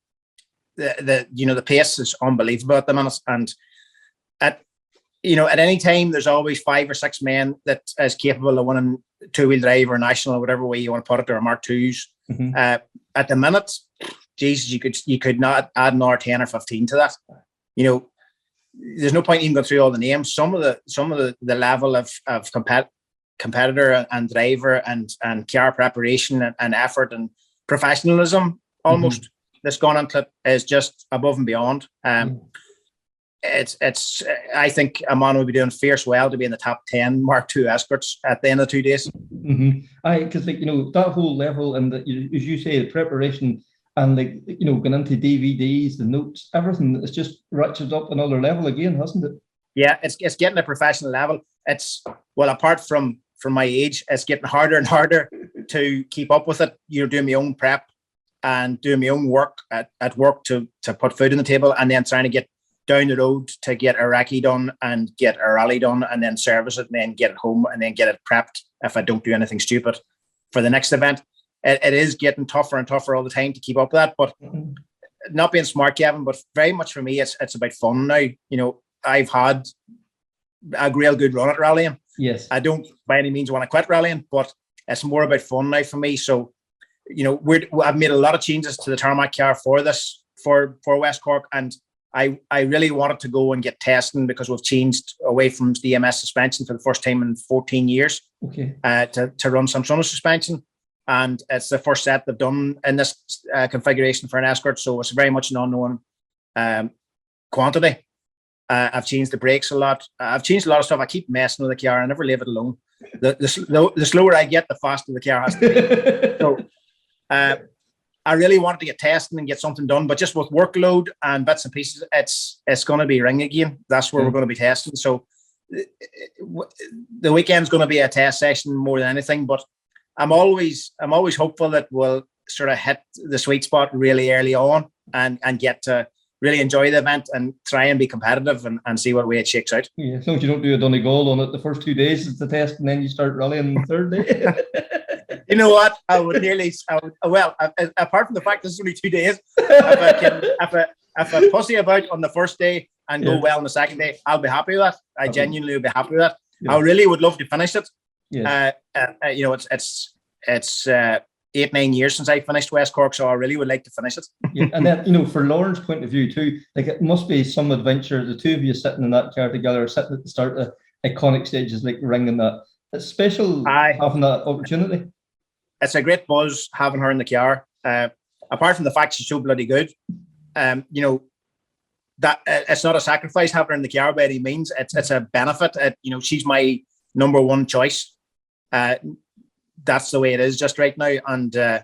The pace is unbelievable at the minute, and at any time there's always 5 or 6 men that is capable of winning two-wheel drive or national or whatever way you want to put it, or Mark IIs. At the minute, Jesus, you could not add another 10 or 15 to that. You know, there's no point even going through all the names. Some of the level of competitor and driver and car preparation and effort and professionalism almost that's gone into it is just above and beyond. It's I think Amano will be doing fierce well to be in the top 10 Mark II escorts at the end of 2 days. Because that whole level and as you say, the preparation and going into DVDs, the notes, everything. It's just ratcheted up another level again, hasn't it? Yeah, it's getting a professional level. It's, well, apart from my age, it's getting harder and harder to keep up with it. Doing my own prep and doing my own work at work to put food on the table, and then trying to get down the road to get a recce done and get a rally done and then service it and then get it home and then get it prepped if I don't do anything stupid for the next event. It is getting tougher and tougher all the time to keep up with that, but not being smart, Kevin, but very much for me, it's about fun now. I've had a real good run at rallying. Yes. I don't by any means want to quit rallying, but it's more about fun now for me. So, I've made a lot of changes to the tarmac car for West Cork, and I really wanted to go and get testing because we've changed away from the EMS suspension for the first time in 14 years. Okay. To run some Summit suspension. And it's the first set they've done in this configuration for an Escort. So it's very much an unknown quantity. I've changed the brakes a lot. I've changed a lot of stuff. I keep messing with the car. I never leave it alone. The slower I get, the faster the car has to be. So I really wanted to get testing and get something done, but just with workload and bits and pieces, it's going to be ring again. That's where we're going to be testing. So the weekend's going to be a test session more than anything, but I'm always hopeful that we'll sort of hit the sweet spot really early on and get to really enjoy the event and try and be competitive and see what way it shakes out. Yeah, as long as you don't do a Donegal on it the first 2 days, it's the test, and then you start rallying the third day. You know what? Well, apart from the fact this is only 2 days, if I pussy about on the first day and go well on the second day, I'll be happy with that. I genuinely will be happy with that. Yeah. I really would love to finish it. Yes. It's 8-9 years since I finished West Cork, so I really would like to finish it. Yeah, and then for Lauren's point of view too, like it must be some adventure. The two of you sitting in that car together, sitting at the start of iconic stages like Ring and that. It's special having that opportunity. It's a great buzz having her in the car. Apart from the fact she's so bloody good, that it's not a sacrifice having her in the car by any means. It's a benefit. She's my number one choice. That's the way it is just right now. And as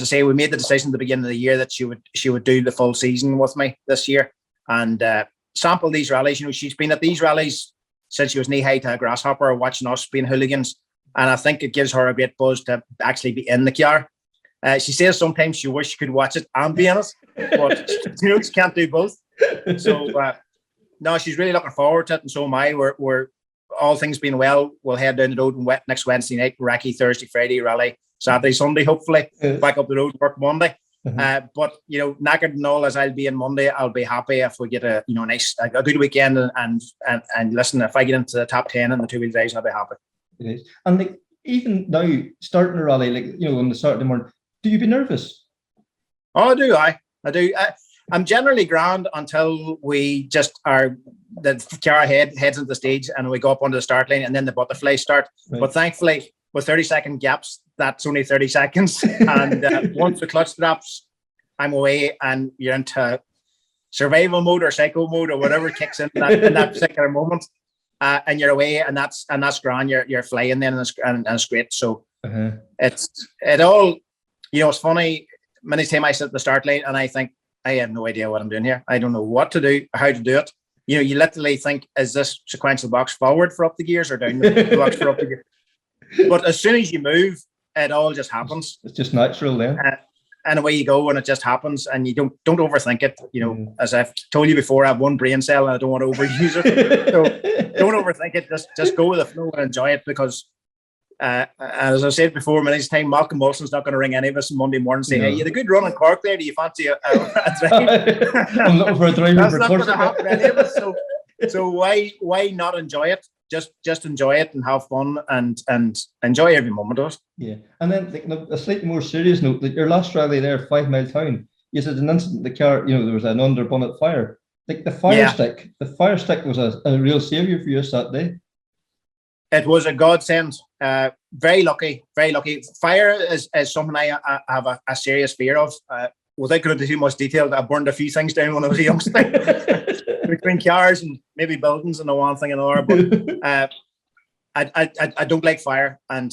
I say, we made the decision at the beginning of the year that she would do the full season with me this year and sample these rallies. She's been at these rallies since she was knee high to a grasshopper, watching us being hooligans. And I think it gives her a great buzz to actually be in the car. She says sometimes she wishes she could watch it and be in it, but she can't do both. So no, she's really looking forward to it, and so am I. We're all things being well, we'll head down the road next Wednesday night, recce Thursday, Friday, rally Saturday, Sunday, hopefully back up the road, work Monday. But knackered and all as I'll be in Monday, I'll be happy if we get a good weekend and listen. If I get into the top 10 in the 2 wheel days, I'll be happy. It is. And even now starting a rally, on the Saturday morning, do you be nervous? Oh, do I do. I'm generally grand until we just the car heads into the stage and we go up onto the start line and then the butterflies start. Right. But thankfully, with 30-second gaps, that's only 30 seconds. And once the clutch drops, I'm away and you're into survival mode or psycho mode or whatever kicks in that particular moment. And you're away, and that's grand. You're flying then, and it's great. So it's funny. Many times I sit at the start line and I think I have no idea what I'm doing here. I don't know what to do, how to do it. You literally think, is this sequential box forward for up the gears or down the box for up the gears? But as soon as you move, it all just happens. It's just natural then. And away you go, and it just happens, and you don't overthink it. As I've told you before, I have one brain cell, and I don't want to overuse it. So don't overthink it. Just go with the flow and enjoy it, because as I said before, many times, Malcolm Wilson's not going to ring any of us on Monday morning and say, "Hey, you had a good run in Cork there. Do you fancy a drive?" I'm looking for a drive. That's not going to happen to any of us. So why not enjoy it? Just enjoy it and have fun and enjoy every moment of it. Yeah, and then a slightly more serious note, that your last rally there, 5 Mile Town, you said an incident, the car, there was an under bonnet fire. Like the fire stick was a real saviour for us that day. It was a godsend. Very lucky, very lucky. Fire is something I have a serious fear of. Without going into too much detail, I burned a few things down when I was a youngster. Between cars and maybe buildings and the one thing and another, but I don't like fire, and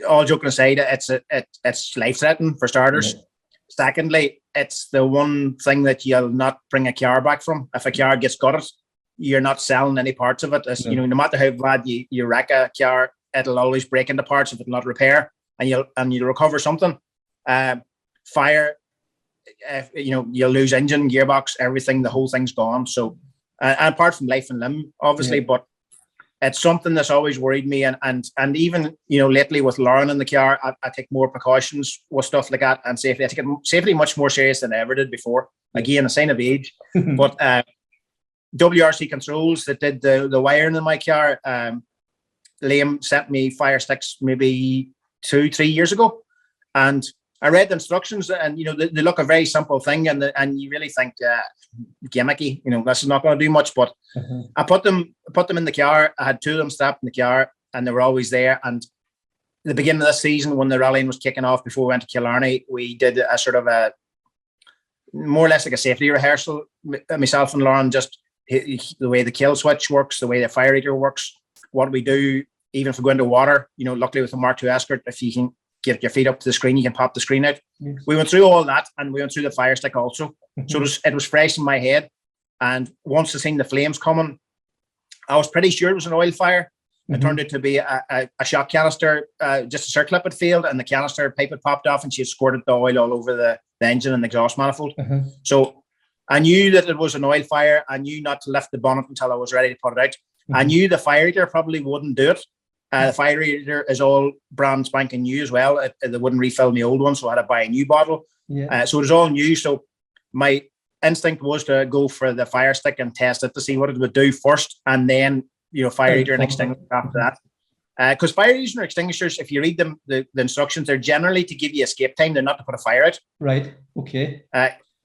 all joking aside, it's life threatening for starters. Secondly, it's the one thing that you'll not bring a car back from. If a car gets gutted, you're not selling any parts of it. As, no matter how bad you wreck a car, it'll always break into parts if it's not repair, and you'll recover something. Fire, you'll lose engine, gearbox, everything. The whole thing's gone. So, apart from life and limb, obviously, but it's something that's always worried me. And even lately with Lauren in the car, I take more precautions with stuff like that and safety. I take safety much more serious than I ever did before. Again, a sign of age. But WRC Controls that did the wiring in my car, Liam sent me fire sticks maybe 2-3 years ago, and I read the instructions, and they look a very simple thing, and you really think gimmicky. This is not going to do much. But I put them in the car. I had 2 of them strapped in the car, and they were always there. And at the beginning of this season, when the rallying was kicking off before we went to Killarney, we did a sort of a more or less like a safety rehearsal. Myself and Lauren, just the way the kill switch works, the way the fire eater works, what we do, even if we go into water. Luckily with the Mark II Escort, if you can get your feet up to the screen, you can pop the screen out. We went through all that, and we went through the fire stick also. So it was fresh in my head. And once I seen the flames coming, I was pretty sure it was an oil fire. It turned out to be a shot canister, just a circlip had failed, and the canister pipe had popped off, and she had squirted the oil all over the engine and the exhaust manifold. So I knew that it was an oil fire. I knew not to lift the bonnet until I was ready to put it out. I knew the fire eater probably wouldn't do it. The fire eater is all brand spanking new as well. They wouldn't refill my old one, so I had to buy a new bottle. So it was all new. So my instinct was to go for the fire stick and test it to see what it would do first, and then fire eater and extinguisher after that. Because fire eaters and extinguishers, if you read them, the instructions, they're generally to give you escape time. They're not to put a fire out. Right. Okay.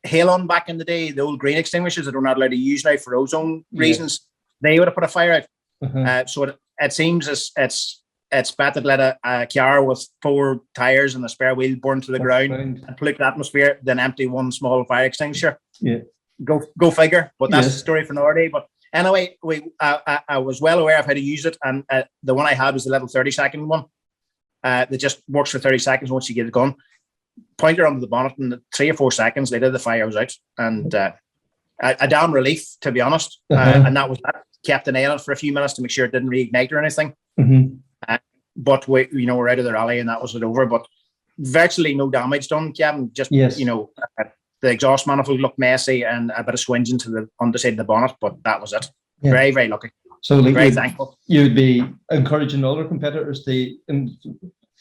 Halon back in the day, the old green extinguishers that we're not allowed to use now for ozone reasons, they would have put a fire out. So it seems it's better to let a car with 4 tires and a spare wheel burn to the ground and pollute the atmosphere than empty one small fire extinguisher. Go figure. But that's a story for another day. But anyway, I was well aware of how to use it, and the one I had was the little 30-second one that just works for 30 seconds once you get it going. Pointer under the bonnet, and 3 or 4 seconds later the fire was out, and a damn relief, to be honest. And that was that. Kept an eye on it for a few minutes to make sure it didn't reignite or anything. But we're out of the rally, and that was it over. But virtually no damage done, Kevin. Just the exhaust manifold looked messy and a bit of swinging to the underside of the bonnet, but that was it. Very, very lucky. So very thankful. You'd be encouraging other competitors to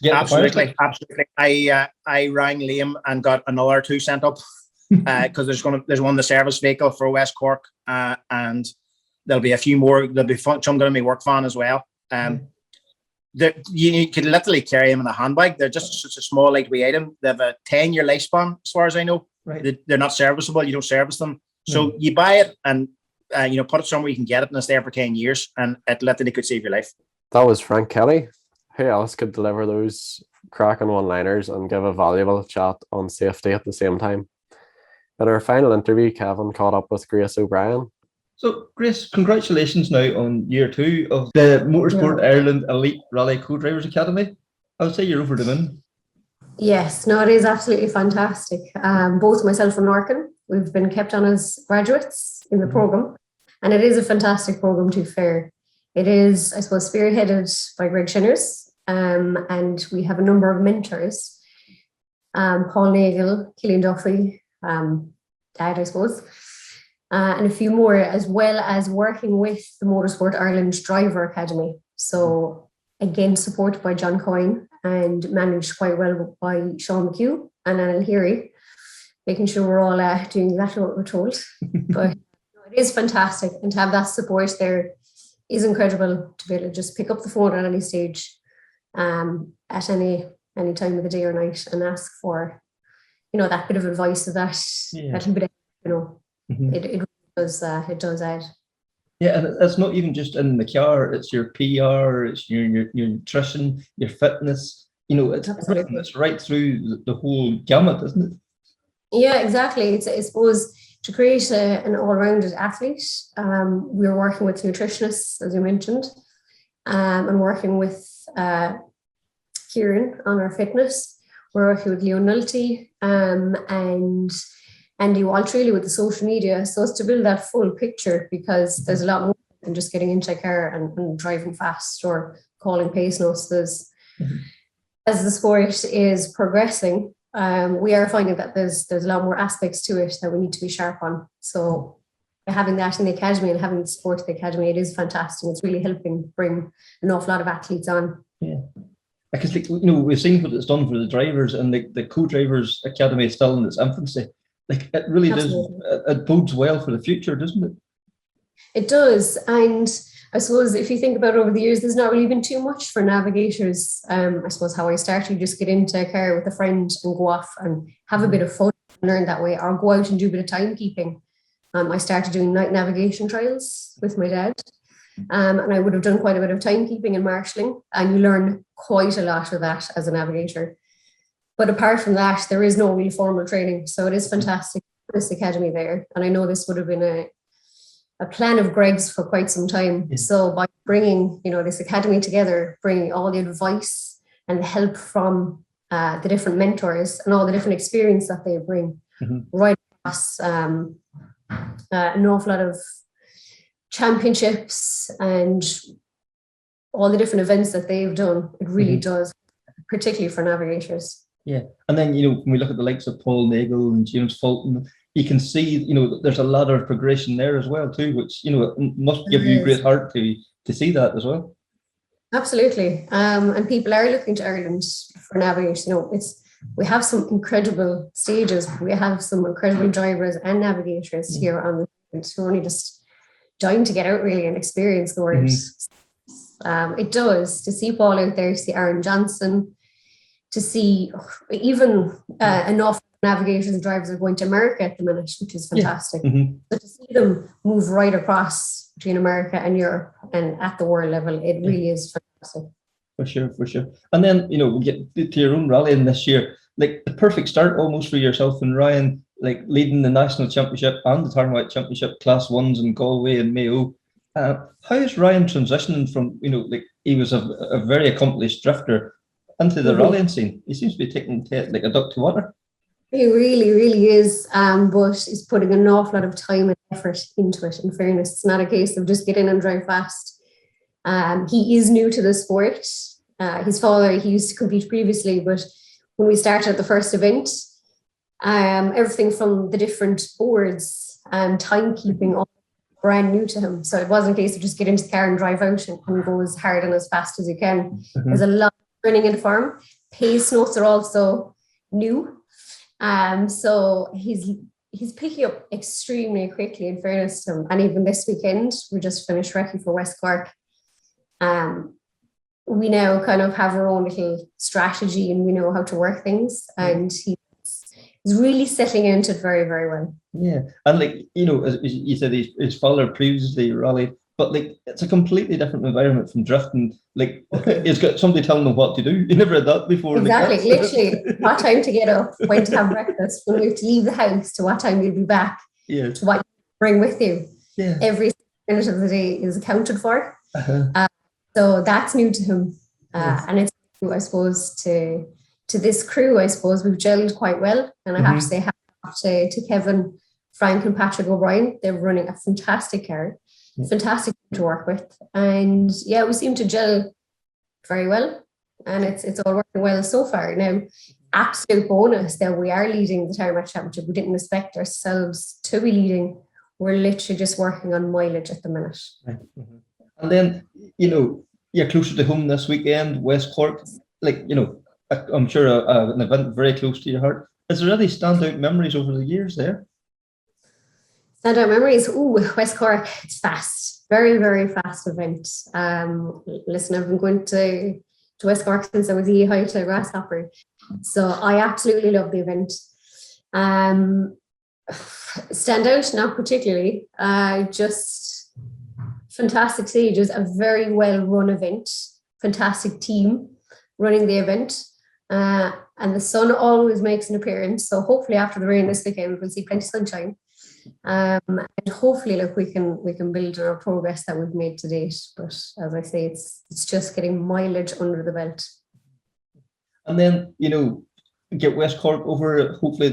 get absolutely. I rang Liam and got another 2 sent up because there's one the service vehicle for West Cork, and there'll be a few more. There'll be some going to be work van as well. You could literally carry them in a handbag. They're just such a small, lightweight item. They have a 10-year lifespan, as far as I know. They're not serviceable. You don't service them. So you buy it and put it somewhere you can get it, and it's there for 10 years, and it literally could save your life. That was Frank Kelly. Who else could deliver those cracking one-liners and give a valuable chat on safety at the same time? In our final interview, Kevin caught up with Grace O'Brien. So, Grace, congratulations now on year 2 of the Motorsport Ireland Elite Rally Co-Drivers Academy. I would say you're over the moon. Yes, no, it is absolutely fantastic. Both myself and Norkin, we've been kept on as graduates in the programme, and it is a fantastic programme, to be fair. It is, I suppose, spearheaded by Greg Shinners, and we have a number of mentors. Paul Nagel, Cillian Duffy, Dad, I suppose, and a few more, as well as working with the Motorsport Ireland Driver Academy. So again, supported by John Coyne and managed quite well by Sean McHugh and Anil Heary, making sure we're all doing exactly what we're told. But it is fantastic, and to have that support there is incredible, to be able to just pick up the phone at any stage, at any time of the day or night, and ask for, that bit of advice, of that little bit, it does add. Yeah, and it's not even just in the car; it's your PR, it's your nutrition, your fitness. It's right through the whole gamut, isn't it? Yeah, exactly. It's, I suppose, to create an all-rounded athlete. We're working with nutritionists, as you mentioned, and working with Ciara Kieran on our fitness. We're working with Leo Nulty and Andy Waltreley with the social media. So it's to build that full picture, because there's a lot more than just getting into a car and driving fast or calling pace notes. As the sport is progressing, we are finding that there's a lot more aspects to it that we need to be sharp on. So having that in the academy and having the support of the academy, it is fantastic. It's really helping bring an awful lot of athletes on. Yeah. Because we've seen what it's done for the drivers, and the co-drivers academy is still in its infancy. Like, it really Absolutely. does. It bodes well for the future, doesn't it? It does. And I suppose if you think about it over the years, there's not really been too much for navigators. I suppose how I started, you just get into a car with a friend and go off and have a bit of fun and learn that way, or go out and do a bit of timekeeping. I started doing night navigation trials with my dad. And I would have done quite a bit of timekeeping and marshalling, and you learn quite a lot of that as a navigator. But apart from that, there is no real formal training. So it is fantastic, this academy there. And I know this would have been a plan of Greg's for quite some time. Yeah. So by bringing, this academy together, bringing all the advice and the help from the different mentors and all the different experience that they bring right across an awful lot of championships and all the different events that they've done, it really does, particularly for navigators. Yeah. And then, when we look at the likes of Paul Nagel and James Fulton, you can see, there's a lot of progression there as well too, which, it must give you great heart to see that as well. Absolutely. And people are looking to Ireland for navigators. We have some incredible stages. We have some incredible drivers and navigators here on the who are only just dying to get out really and experience the world. It does, to see Paul out there, to see Aaron Johnson, to see even enough navigators and drivers are going to America at the minute, which is fantastic. So to see them move right across between America and Europe and at the world level, it really is fantastic. For sure. And then, we get to your own rallying this year, like the perfect start almost for yourself and Ryan, like leading the national championship and the Tarmac Championship Class 1s in Galway and Mayo. How is Ryan transitioning from, he was a very accomplished drifter into the rallying scene? He seems to be taking it like a duck to water. He really, really is, but he's putting an awful lot of time and effort into it, in fairness. It's not a case of just get in and drive fast. He is new to the sport. His father, he used to compete previously, but when we started the first event, everything from the different boards and timekeeping, all brand new to him. So it wasn't a case of just get into the car and drive out and go as hard and as fast as you can. There's a lot of learning in the farm. Pace notes are also new. So he's picking up extremely quickly, in fairness to him. And even this weekend, we just finished recce for West Cork. We now kind of have our own little strategy and we know how to work things. And he's really settling into it very, very well. Yeah. And as you said, his father previously rallied, but it's a completely different environment from drifting. He's got somebody telling him what to do. You never had that before. Exactly. Literally, what time to get up, when to have breakfast, when we have to leave the house, to what time you'll be back, to what you bring with you. Yeah. Every minute of the day is accounted for. So that's new to him. And it's new, I suppose, to this crew. I suppose we've gelled quite well. And I have to say, to Kevin, Frank and Patrick O'Brien, they're running a fantastic car. Fantastic to work with. And we seem to gel very well. And it's all working well so far. Now, absolute bonus that we are leading the Tarmac Championship. We didn't expect ourselves to be leading. We're literally just working on mileage at the minute. And then, you're closer to home this weekend, West Cork. I'm sure an event very close to your heart. Is there any standout memories over the years there? Standout memories? West Cork, it's fast. Very, very fast event. Listen, I've been going to West Cork since I was a high to grasshopper. So I absolutely love the event. Stand out, not particularly. Just fantastic stages, a very well run event, fantastic team running the event. And the sun always makes an appearance. So hopefully after the rain this weekend, we'll see plenty of sunshine. And hopefully we can build on our progress that we've made to date. But as I say, it's just getting mileage under the belt. and then get West Cork over. Hopefully,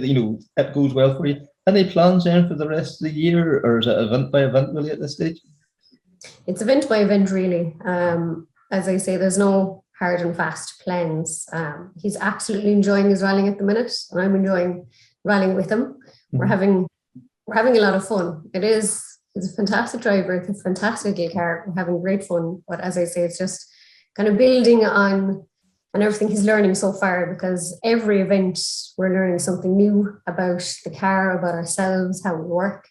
it goes well for you. Any plans then for the rest of the year, or is it event by event really at this stage? It's event by event, really. As I say, there's no hard and fast plans. He's absolutely enjoying his rallying at the minute, and I'm enjoying rallying with him. We're having a lot of fun. He's a fantastic driver. It's a fantastic car. We're having great fun. But as I say, it's just kind of building on everything he's learning so far, because every event we're learning something new about the car, about ourselves, how we work.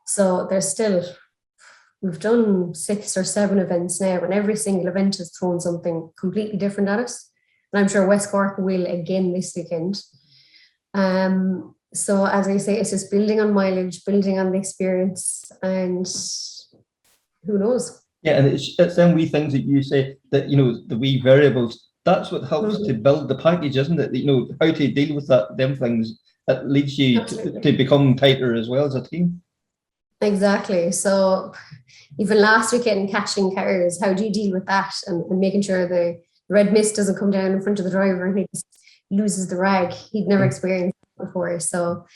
So we've done 6 or 7 events now, and every single event has thrown something completely different at us. And I'm sure West Cork will again this weekend. So as I say, it's just building on mileage, building on the experience, and who knows? Yeah, and it's them wee things that you say that, the wee variables, that's what helps to build the package, isn't it? How to deal with them things that leads you to become tighter as well as a team. Exactly. So even last weekend, catching cars, how do you deal with that and making sure the red mist doesn't come down in front of the driver and he loses the rag? He'd never experienced it before. So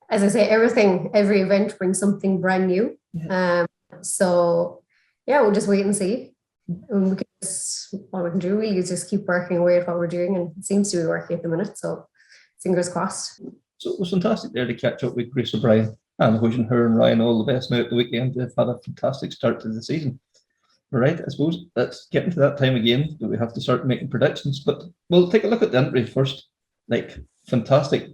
as I say, every event brings something brand new. So yeah, we'll just wait and see. And all we can do really is just keep working away at what we're doing, and it seems to be working at the minute. So fingers crossed. So it was fantastic there to catch up with Grace O'Brien, and wishing her and Ryan all the best now at the weekend. They've had a fantastic start to the season. All right, I suppose that's getting to that time again that we have to start making predictions. But we'll take a look at the entry first. Fantastic,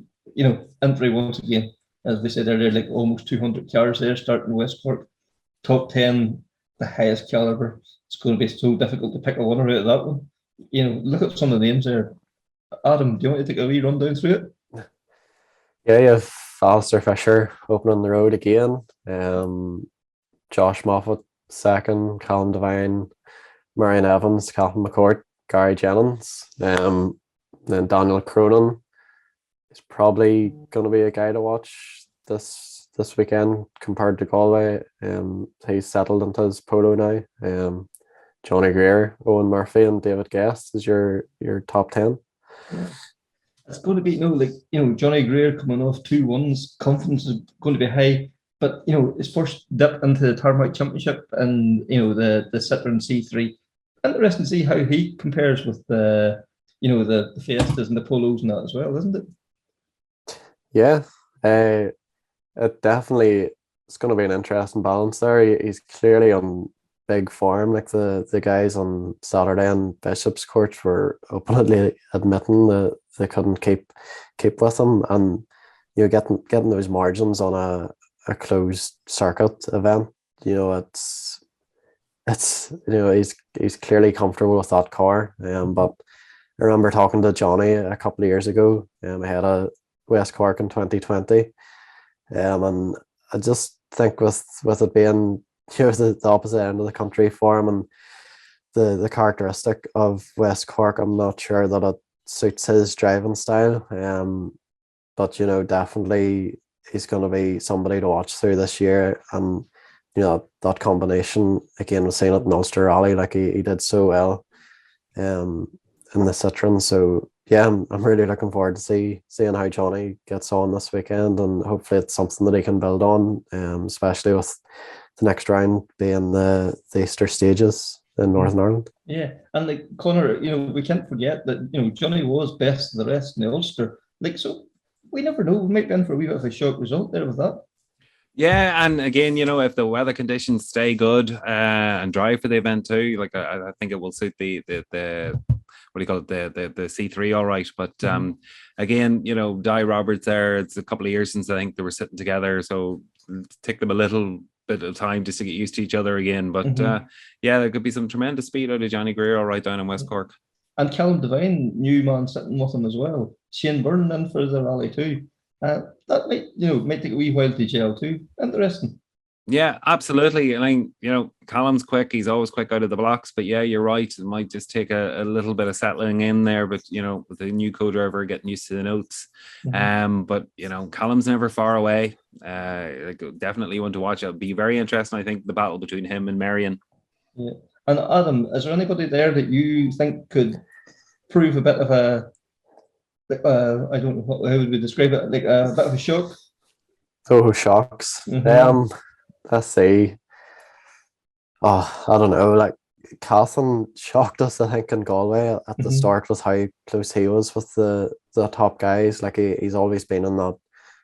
entry once again. As we said earlier, almost 200 cars there starting West Cork. Top 10, the highest caliber. It's going to be so difficult to pick a winner out of that one. Look at some of the names there. Adam, do you want to take a wee rundown through it? Yeah, you have Alastair Fisher opening the road again. Josh Moffat second, Callum Devine, Marion Evans, Calvin McCourt, Gary Jennings. Then Daniel Cronin is probably going to be a guy to watch this weekend compared to Galway. He's settled into his polo now. Johnny Greer, Owen Murphy, and David Guest is your top 10. Yeah. It's going to be Johnny Greer coming off 2 wins. Confidence is going to be high, but his first dip into the Tarmac Championship and the Citroen C3. Interesting to see how he compares with the Fiestas and the Polos and that as well, isn't it? Yeah, it definitely it's going to be an interesting balance there. He's clearly on big form. The guys on Saturday in Bishopscourt were openly admitting that they couldn't keep with him, and getting those margins on a closed circuit event. He's clearly comfortable with that car. But I remember talking to Johnny a couple of years ago. Ahead of West Cork in 2020, and I just think with it being the opposite end of the country for him and the characteristic of West Cork, I'm not sure that it suits his driving style. But definitely he's going to be somebody to watch through this year, and that combination again was seen at the Ulster Rally, he did so well in the Citroen. So yeah, I'm really looking forward to seeing how Johnny gets on this weekend, and hopefully it's something that he can build on, especially with the next round being the Easter stages in Northern Ireland. Yeah, and Conor, we can't forget that Johnny was best of the rest in the Ulster. So we never know. We might be in for a wee bit of a shock result there with that. Yeah, and again, if the weather conditions stay good and dry for the event too, I think it will suit the what do you call it, the C3 all right. But again, Di Roberts there, it's a couple of years since I think they were sitting together, so it'll take them a little bit of time just to get used to each other again. But yeah, there could be some tremendous speed out of Johnny Greer all right down in West Cork. And Callum Devine, new man sitting with him as well. Shane Byrne in for the rally too. That might take a wee while to gel too. Interesting. Yeah, absolutely. Callum's quick. He's always quick out of the blocks. But yeah, you're right. It might just take a little bit of settling in there. But with the new co-driver getting used to the notes. But Callum's never far away. Definitely want to watch it. It'll be very interesting. I think the battle between him and Marion. Yeah. And Adam, is there anybody there that you think could prove a bit of I don't know how would we describe it, like a bit of a shock. Oh, shocks. Let's see. Oh, I don't know. Like Catherine shocked us, I think, in Galway at the start with how close he was with the top guys. Like he's always been in that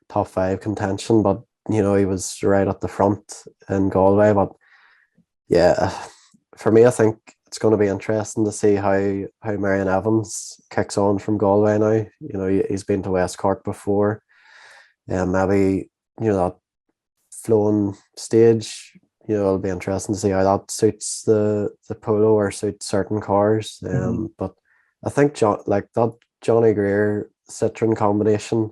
top 5 contention, but he was right at the front in Galway. But yeah, for me, I think it's going to be interesting to see how Marion Evans kicks on from Galway now. He's been to West Cork before, and maybe that flowing stage. It'll be interesting to see how that suits the polo or suits certain cars. But I think that Johnny Greer Citroen combination,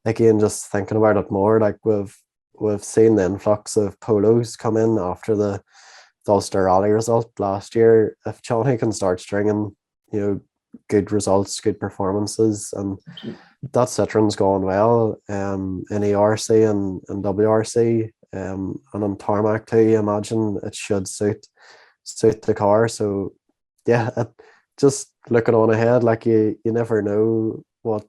again, just thinking about it more, like we've seen the influx of polos come in after the Ulster Rally result last year. If Johnny can start stringing, good results, good performances, and that Citroen's gone well in ERC and WRC. And on tarmac too, you imagine it should suit the car. So yeah, just looking on ahead, like you never know what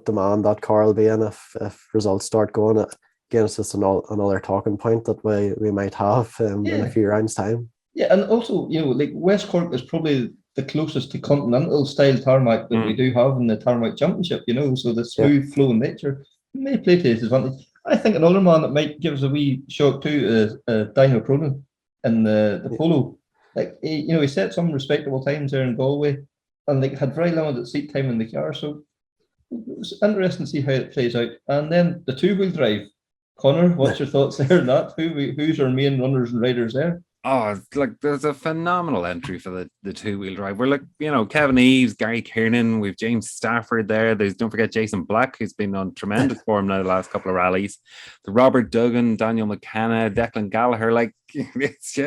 demand that car will be in if results start going. Again, it's just another talking point that we might have in a few rounds' time. Yeah, and also, like West Cork is probably the closest to continental style tarmac that we do have in the tarmac championship, so the smooth flowing nature may play to his advantage. I think another man that might give us a wee shock too is Daniel Cronin in the polo. Like he set some respectable times there in Galway, and had very limited seat time in the car. So it's interesting to see how it plays out. And then the 2-wheel drive. Connor, what's your thoughts there on that? Who's our main runners and riders there? Oh, there's a phenomenal entry for the 2-wheel drive. We're Kevin Eves, Gary Kiernan, we've James Stafford there. Don't forget Jason Black, who's been on tremendous form now the last couple of rallies. The Robert Duggan, Daniel McKenna, Declan Gallagher. It's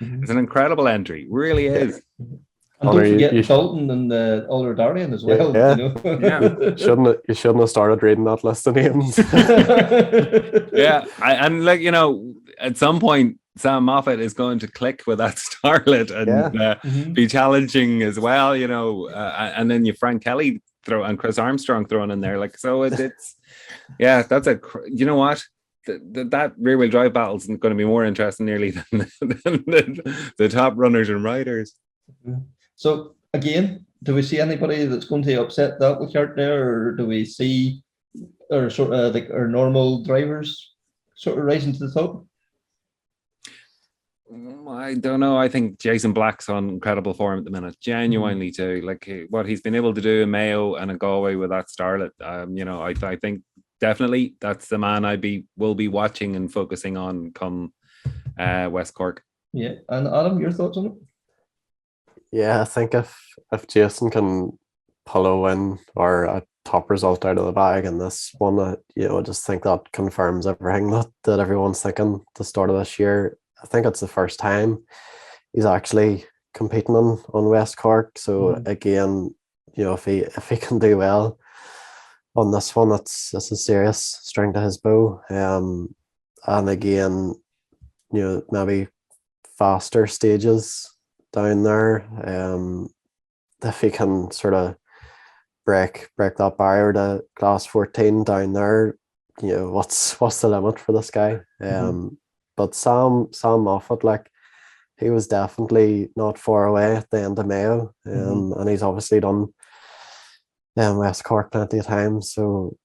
an incredible entry. Really is. And don't forget Dalton and Alder Darien as well. You shouldn't have started reading that list of names. At some point Sam Moffat is going to click with that starlet and be challenging as well, and then you Frank Kelly and Chris Armstrong thrown in there. That's that rear wheel drive battle is going to be more interesting nearly than the top runners and riders. So again, do we see anybody that's going to upset the apple cart there, or do we see our sort of like our normal drivers sort of rising to the top? I don't know. I think Jason Black's on incredible form at the minute. Genuinely too. What he's been able to do in Mayo and in Galway with that starlet. I think definitely that's the man will be watching and focusing on come West Cork. Yeah, and Adam, your thoughts on it? Yeah, I think if Jason can pull a win or a top result out of the bag in this one, I just think that confirms everything that everyone's thinking at the start of this year. I think it's the first time he's actually competing on West Cork. So again, if he can do well on this one, that's a serious string to his bow. And again, maybe faster stages down there. If he can sort of break that barrier to class 14 down there, what's the limit for this guy? But Sam Moffat, he was definitely not far away at the end of Mayo, and he's obviously done West Cork plenty of times. So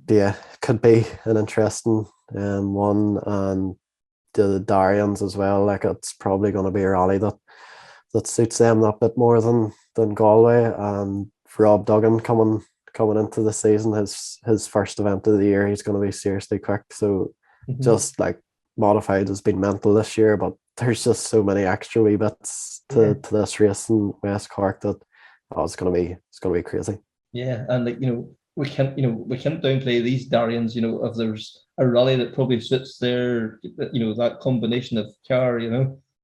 yeah, it could be an interesting one. And the Darians as well, it's probably going to be a rally that suits them a bit more than Galway. And Rob Duggan coming into the season, his first event of the year, he's going to be seriously quick. So just modified has been mental this year, but there's just so many extra wee bits to this race in West Cork that it's gonna be crazy. Yeah, and we can't downplay these Darians. If there's a rally that probably suits their that combination of car,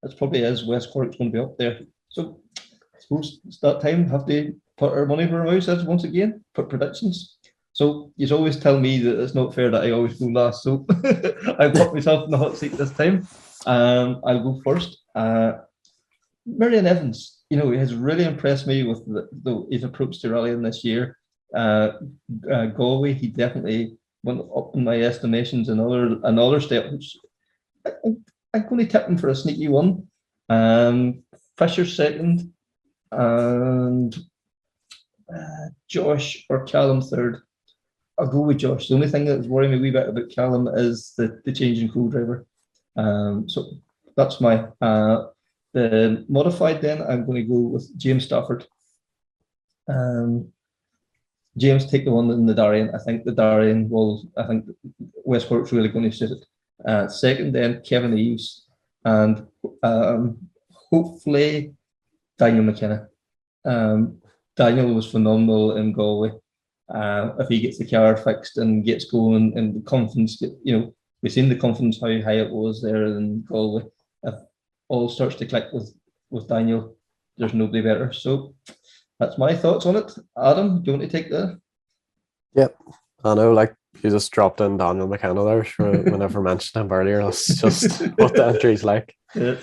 that's probably is West Cork's going to be up there. So I suppose it's that time have to put our money where our mouth is once again. Put predictions. So you always tell me that it's not fair that I always go last. So I put myself in the hot seat this time. I'll go first. Marion Evans, he has really impressed me with his approach to rallying this year. Galway, he definitely went up in my estimations. Another step, which I'm going to tip him for a sneaky one. Fisher second, and Josh or Callum third. I'll go with Josh. The only thing that's worrying me a wee bit about Callum is the change in co-driver. So that's my the modified. Then I'm going to go with James Stafford. James, take the one in the Darien. I think the Darien will. I think West Cork's really going to suit it. Second, then Kevin Eves, and hopefully Daniel McKenna. Daniel was phenomenal in Galway. If he gets the car fixed and gets going, and the confidence, we've seen the confidence how high it was there in Galway. If all starts to click with Daniel, there's nobody better. So that's my thoughts on it. Adam, do you want to take that? Yep, I know. Like, you just dropped in Daniel McKenna there. Sure, we never mentioned him earlier. That's just what the entry's like. Yeah.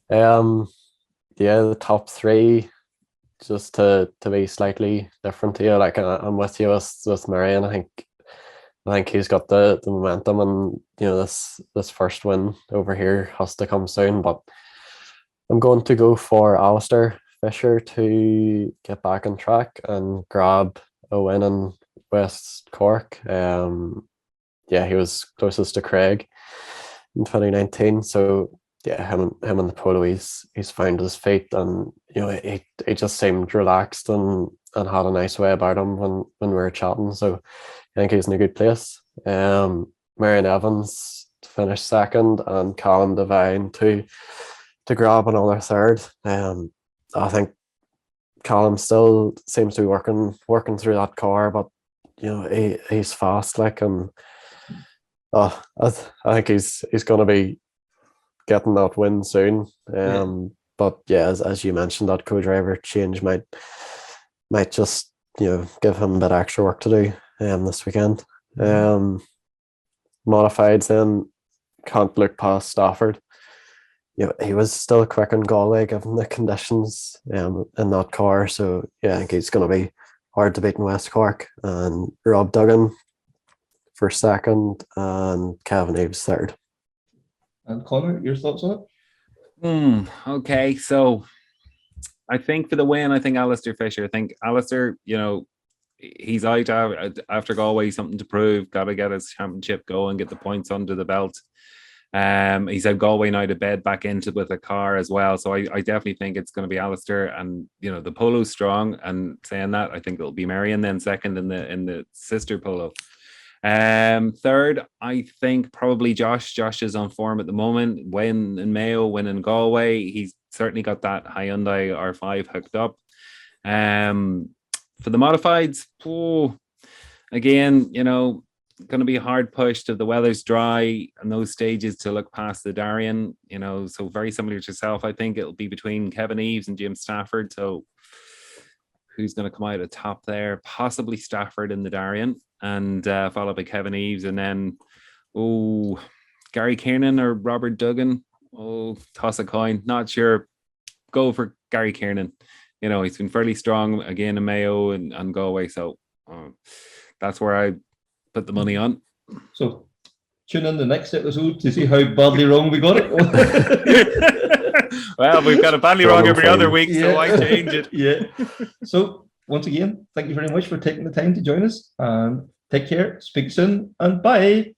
The top three, just to be slightly different here. Like, I'm with you with Marion. I think he's got the momentum, and this first win over here has to come soon. But I'm going to go for Alastair Fisher to get back on track and grab a win in West Cork. He was closest to Craig in 2019. So him and the polo, he's found his feet, and he just seemed relaxed and had a nice way about him when we were chatting. So I think he's in a good place. Marion Evans to finish second, and Callum Devine to grab another third. I think Callum still seems to be working through that car, but he's fast, like, and I think he's going to be getting that win soon. But as you mentioned, that co-driver change might just give him a bit of extra work to do this weekend. Modifieds then, can't look past Stafford. He was still quick in Galway given the conditions in that car. So I think he's going to be hard to beat in West Cork. And Rob Duggan for second, and Kevin Eves third. And Connor, your thoughts on it? Okay, so I think for the win, I think Alastair Fisher. I think Alastair, he's out after Galway, something to prove. Got to get his championship going, get the points under the belt. He's had Galway now to bed back into with a car as well. So I definitely think it's going to be Alastair, and the polo's strong. And saying that, I think it'll be Marion then second in the sister polo. Third, I think probably Josh. Josh is on form at the moment. Win in Mayo, win in Galway. He's certainly got that Hyundai R5 hooked up. For the modifieds, again, going to be a hard push to the weather's dry and those stages to look past the Darien, so very similar to yourself. I think it'll be between Kevin Eves and James Stafford. So who's going to come out at top there? Possibly Stafford in the Darien, and followed by Kevin Eves, and then Gary Kiernan or Robert Duggan. Toss a coin, not sure. Go for Gary Kiernan. He's been fairly strong again in Mayo and Galway, so that's where I put the money on. So tune in the next episode to see how badly wrong we got it. Well, we've got it badly wrong every other week, so why change it? Yeah. So once again, thank you very much for taking the time to join us. Take care, speak soon, and bye.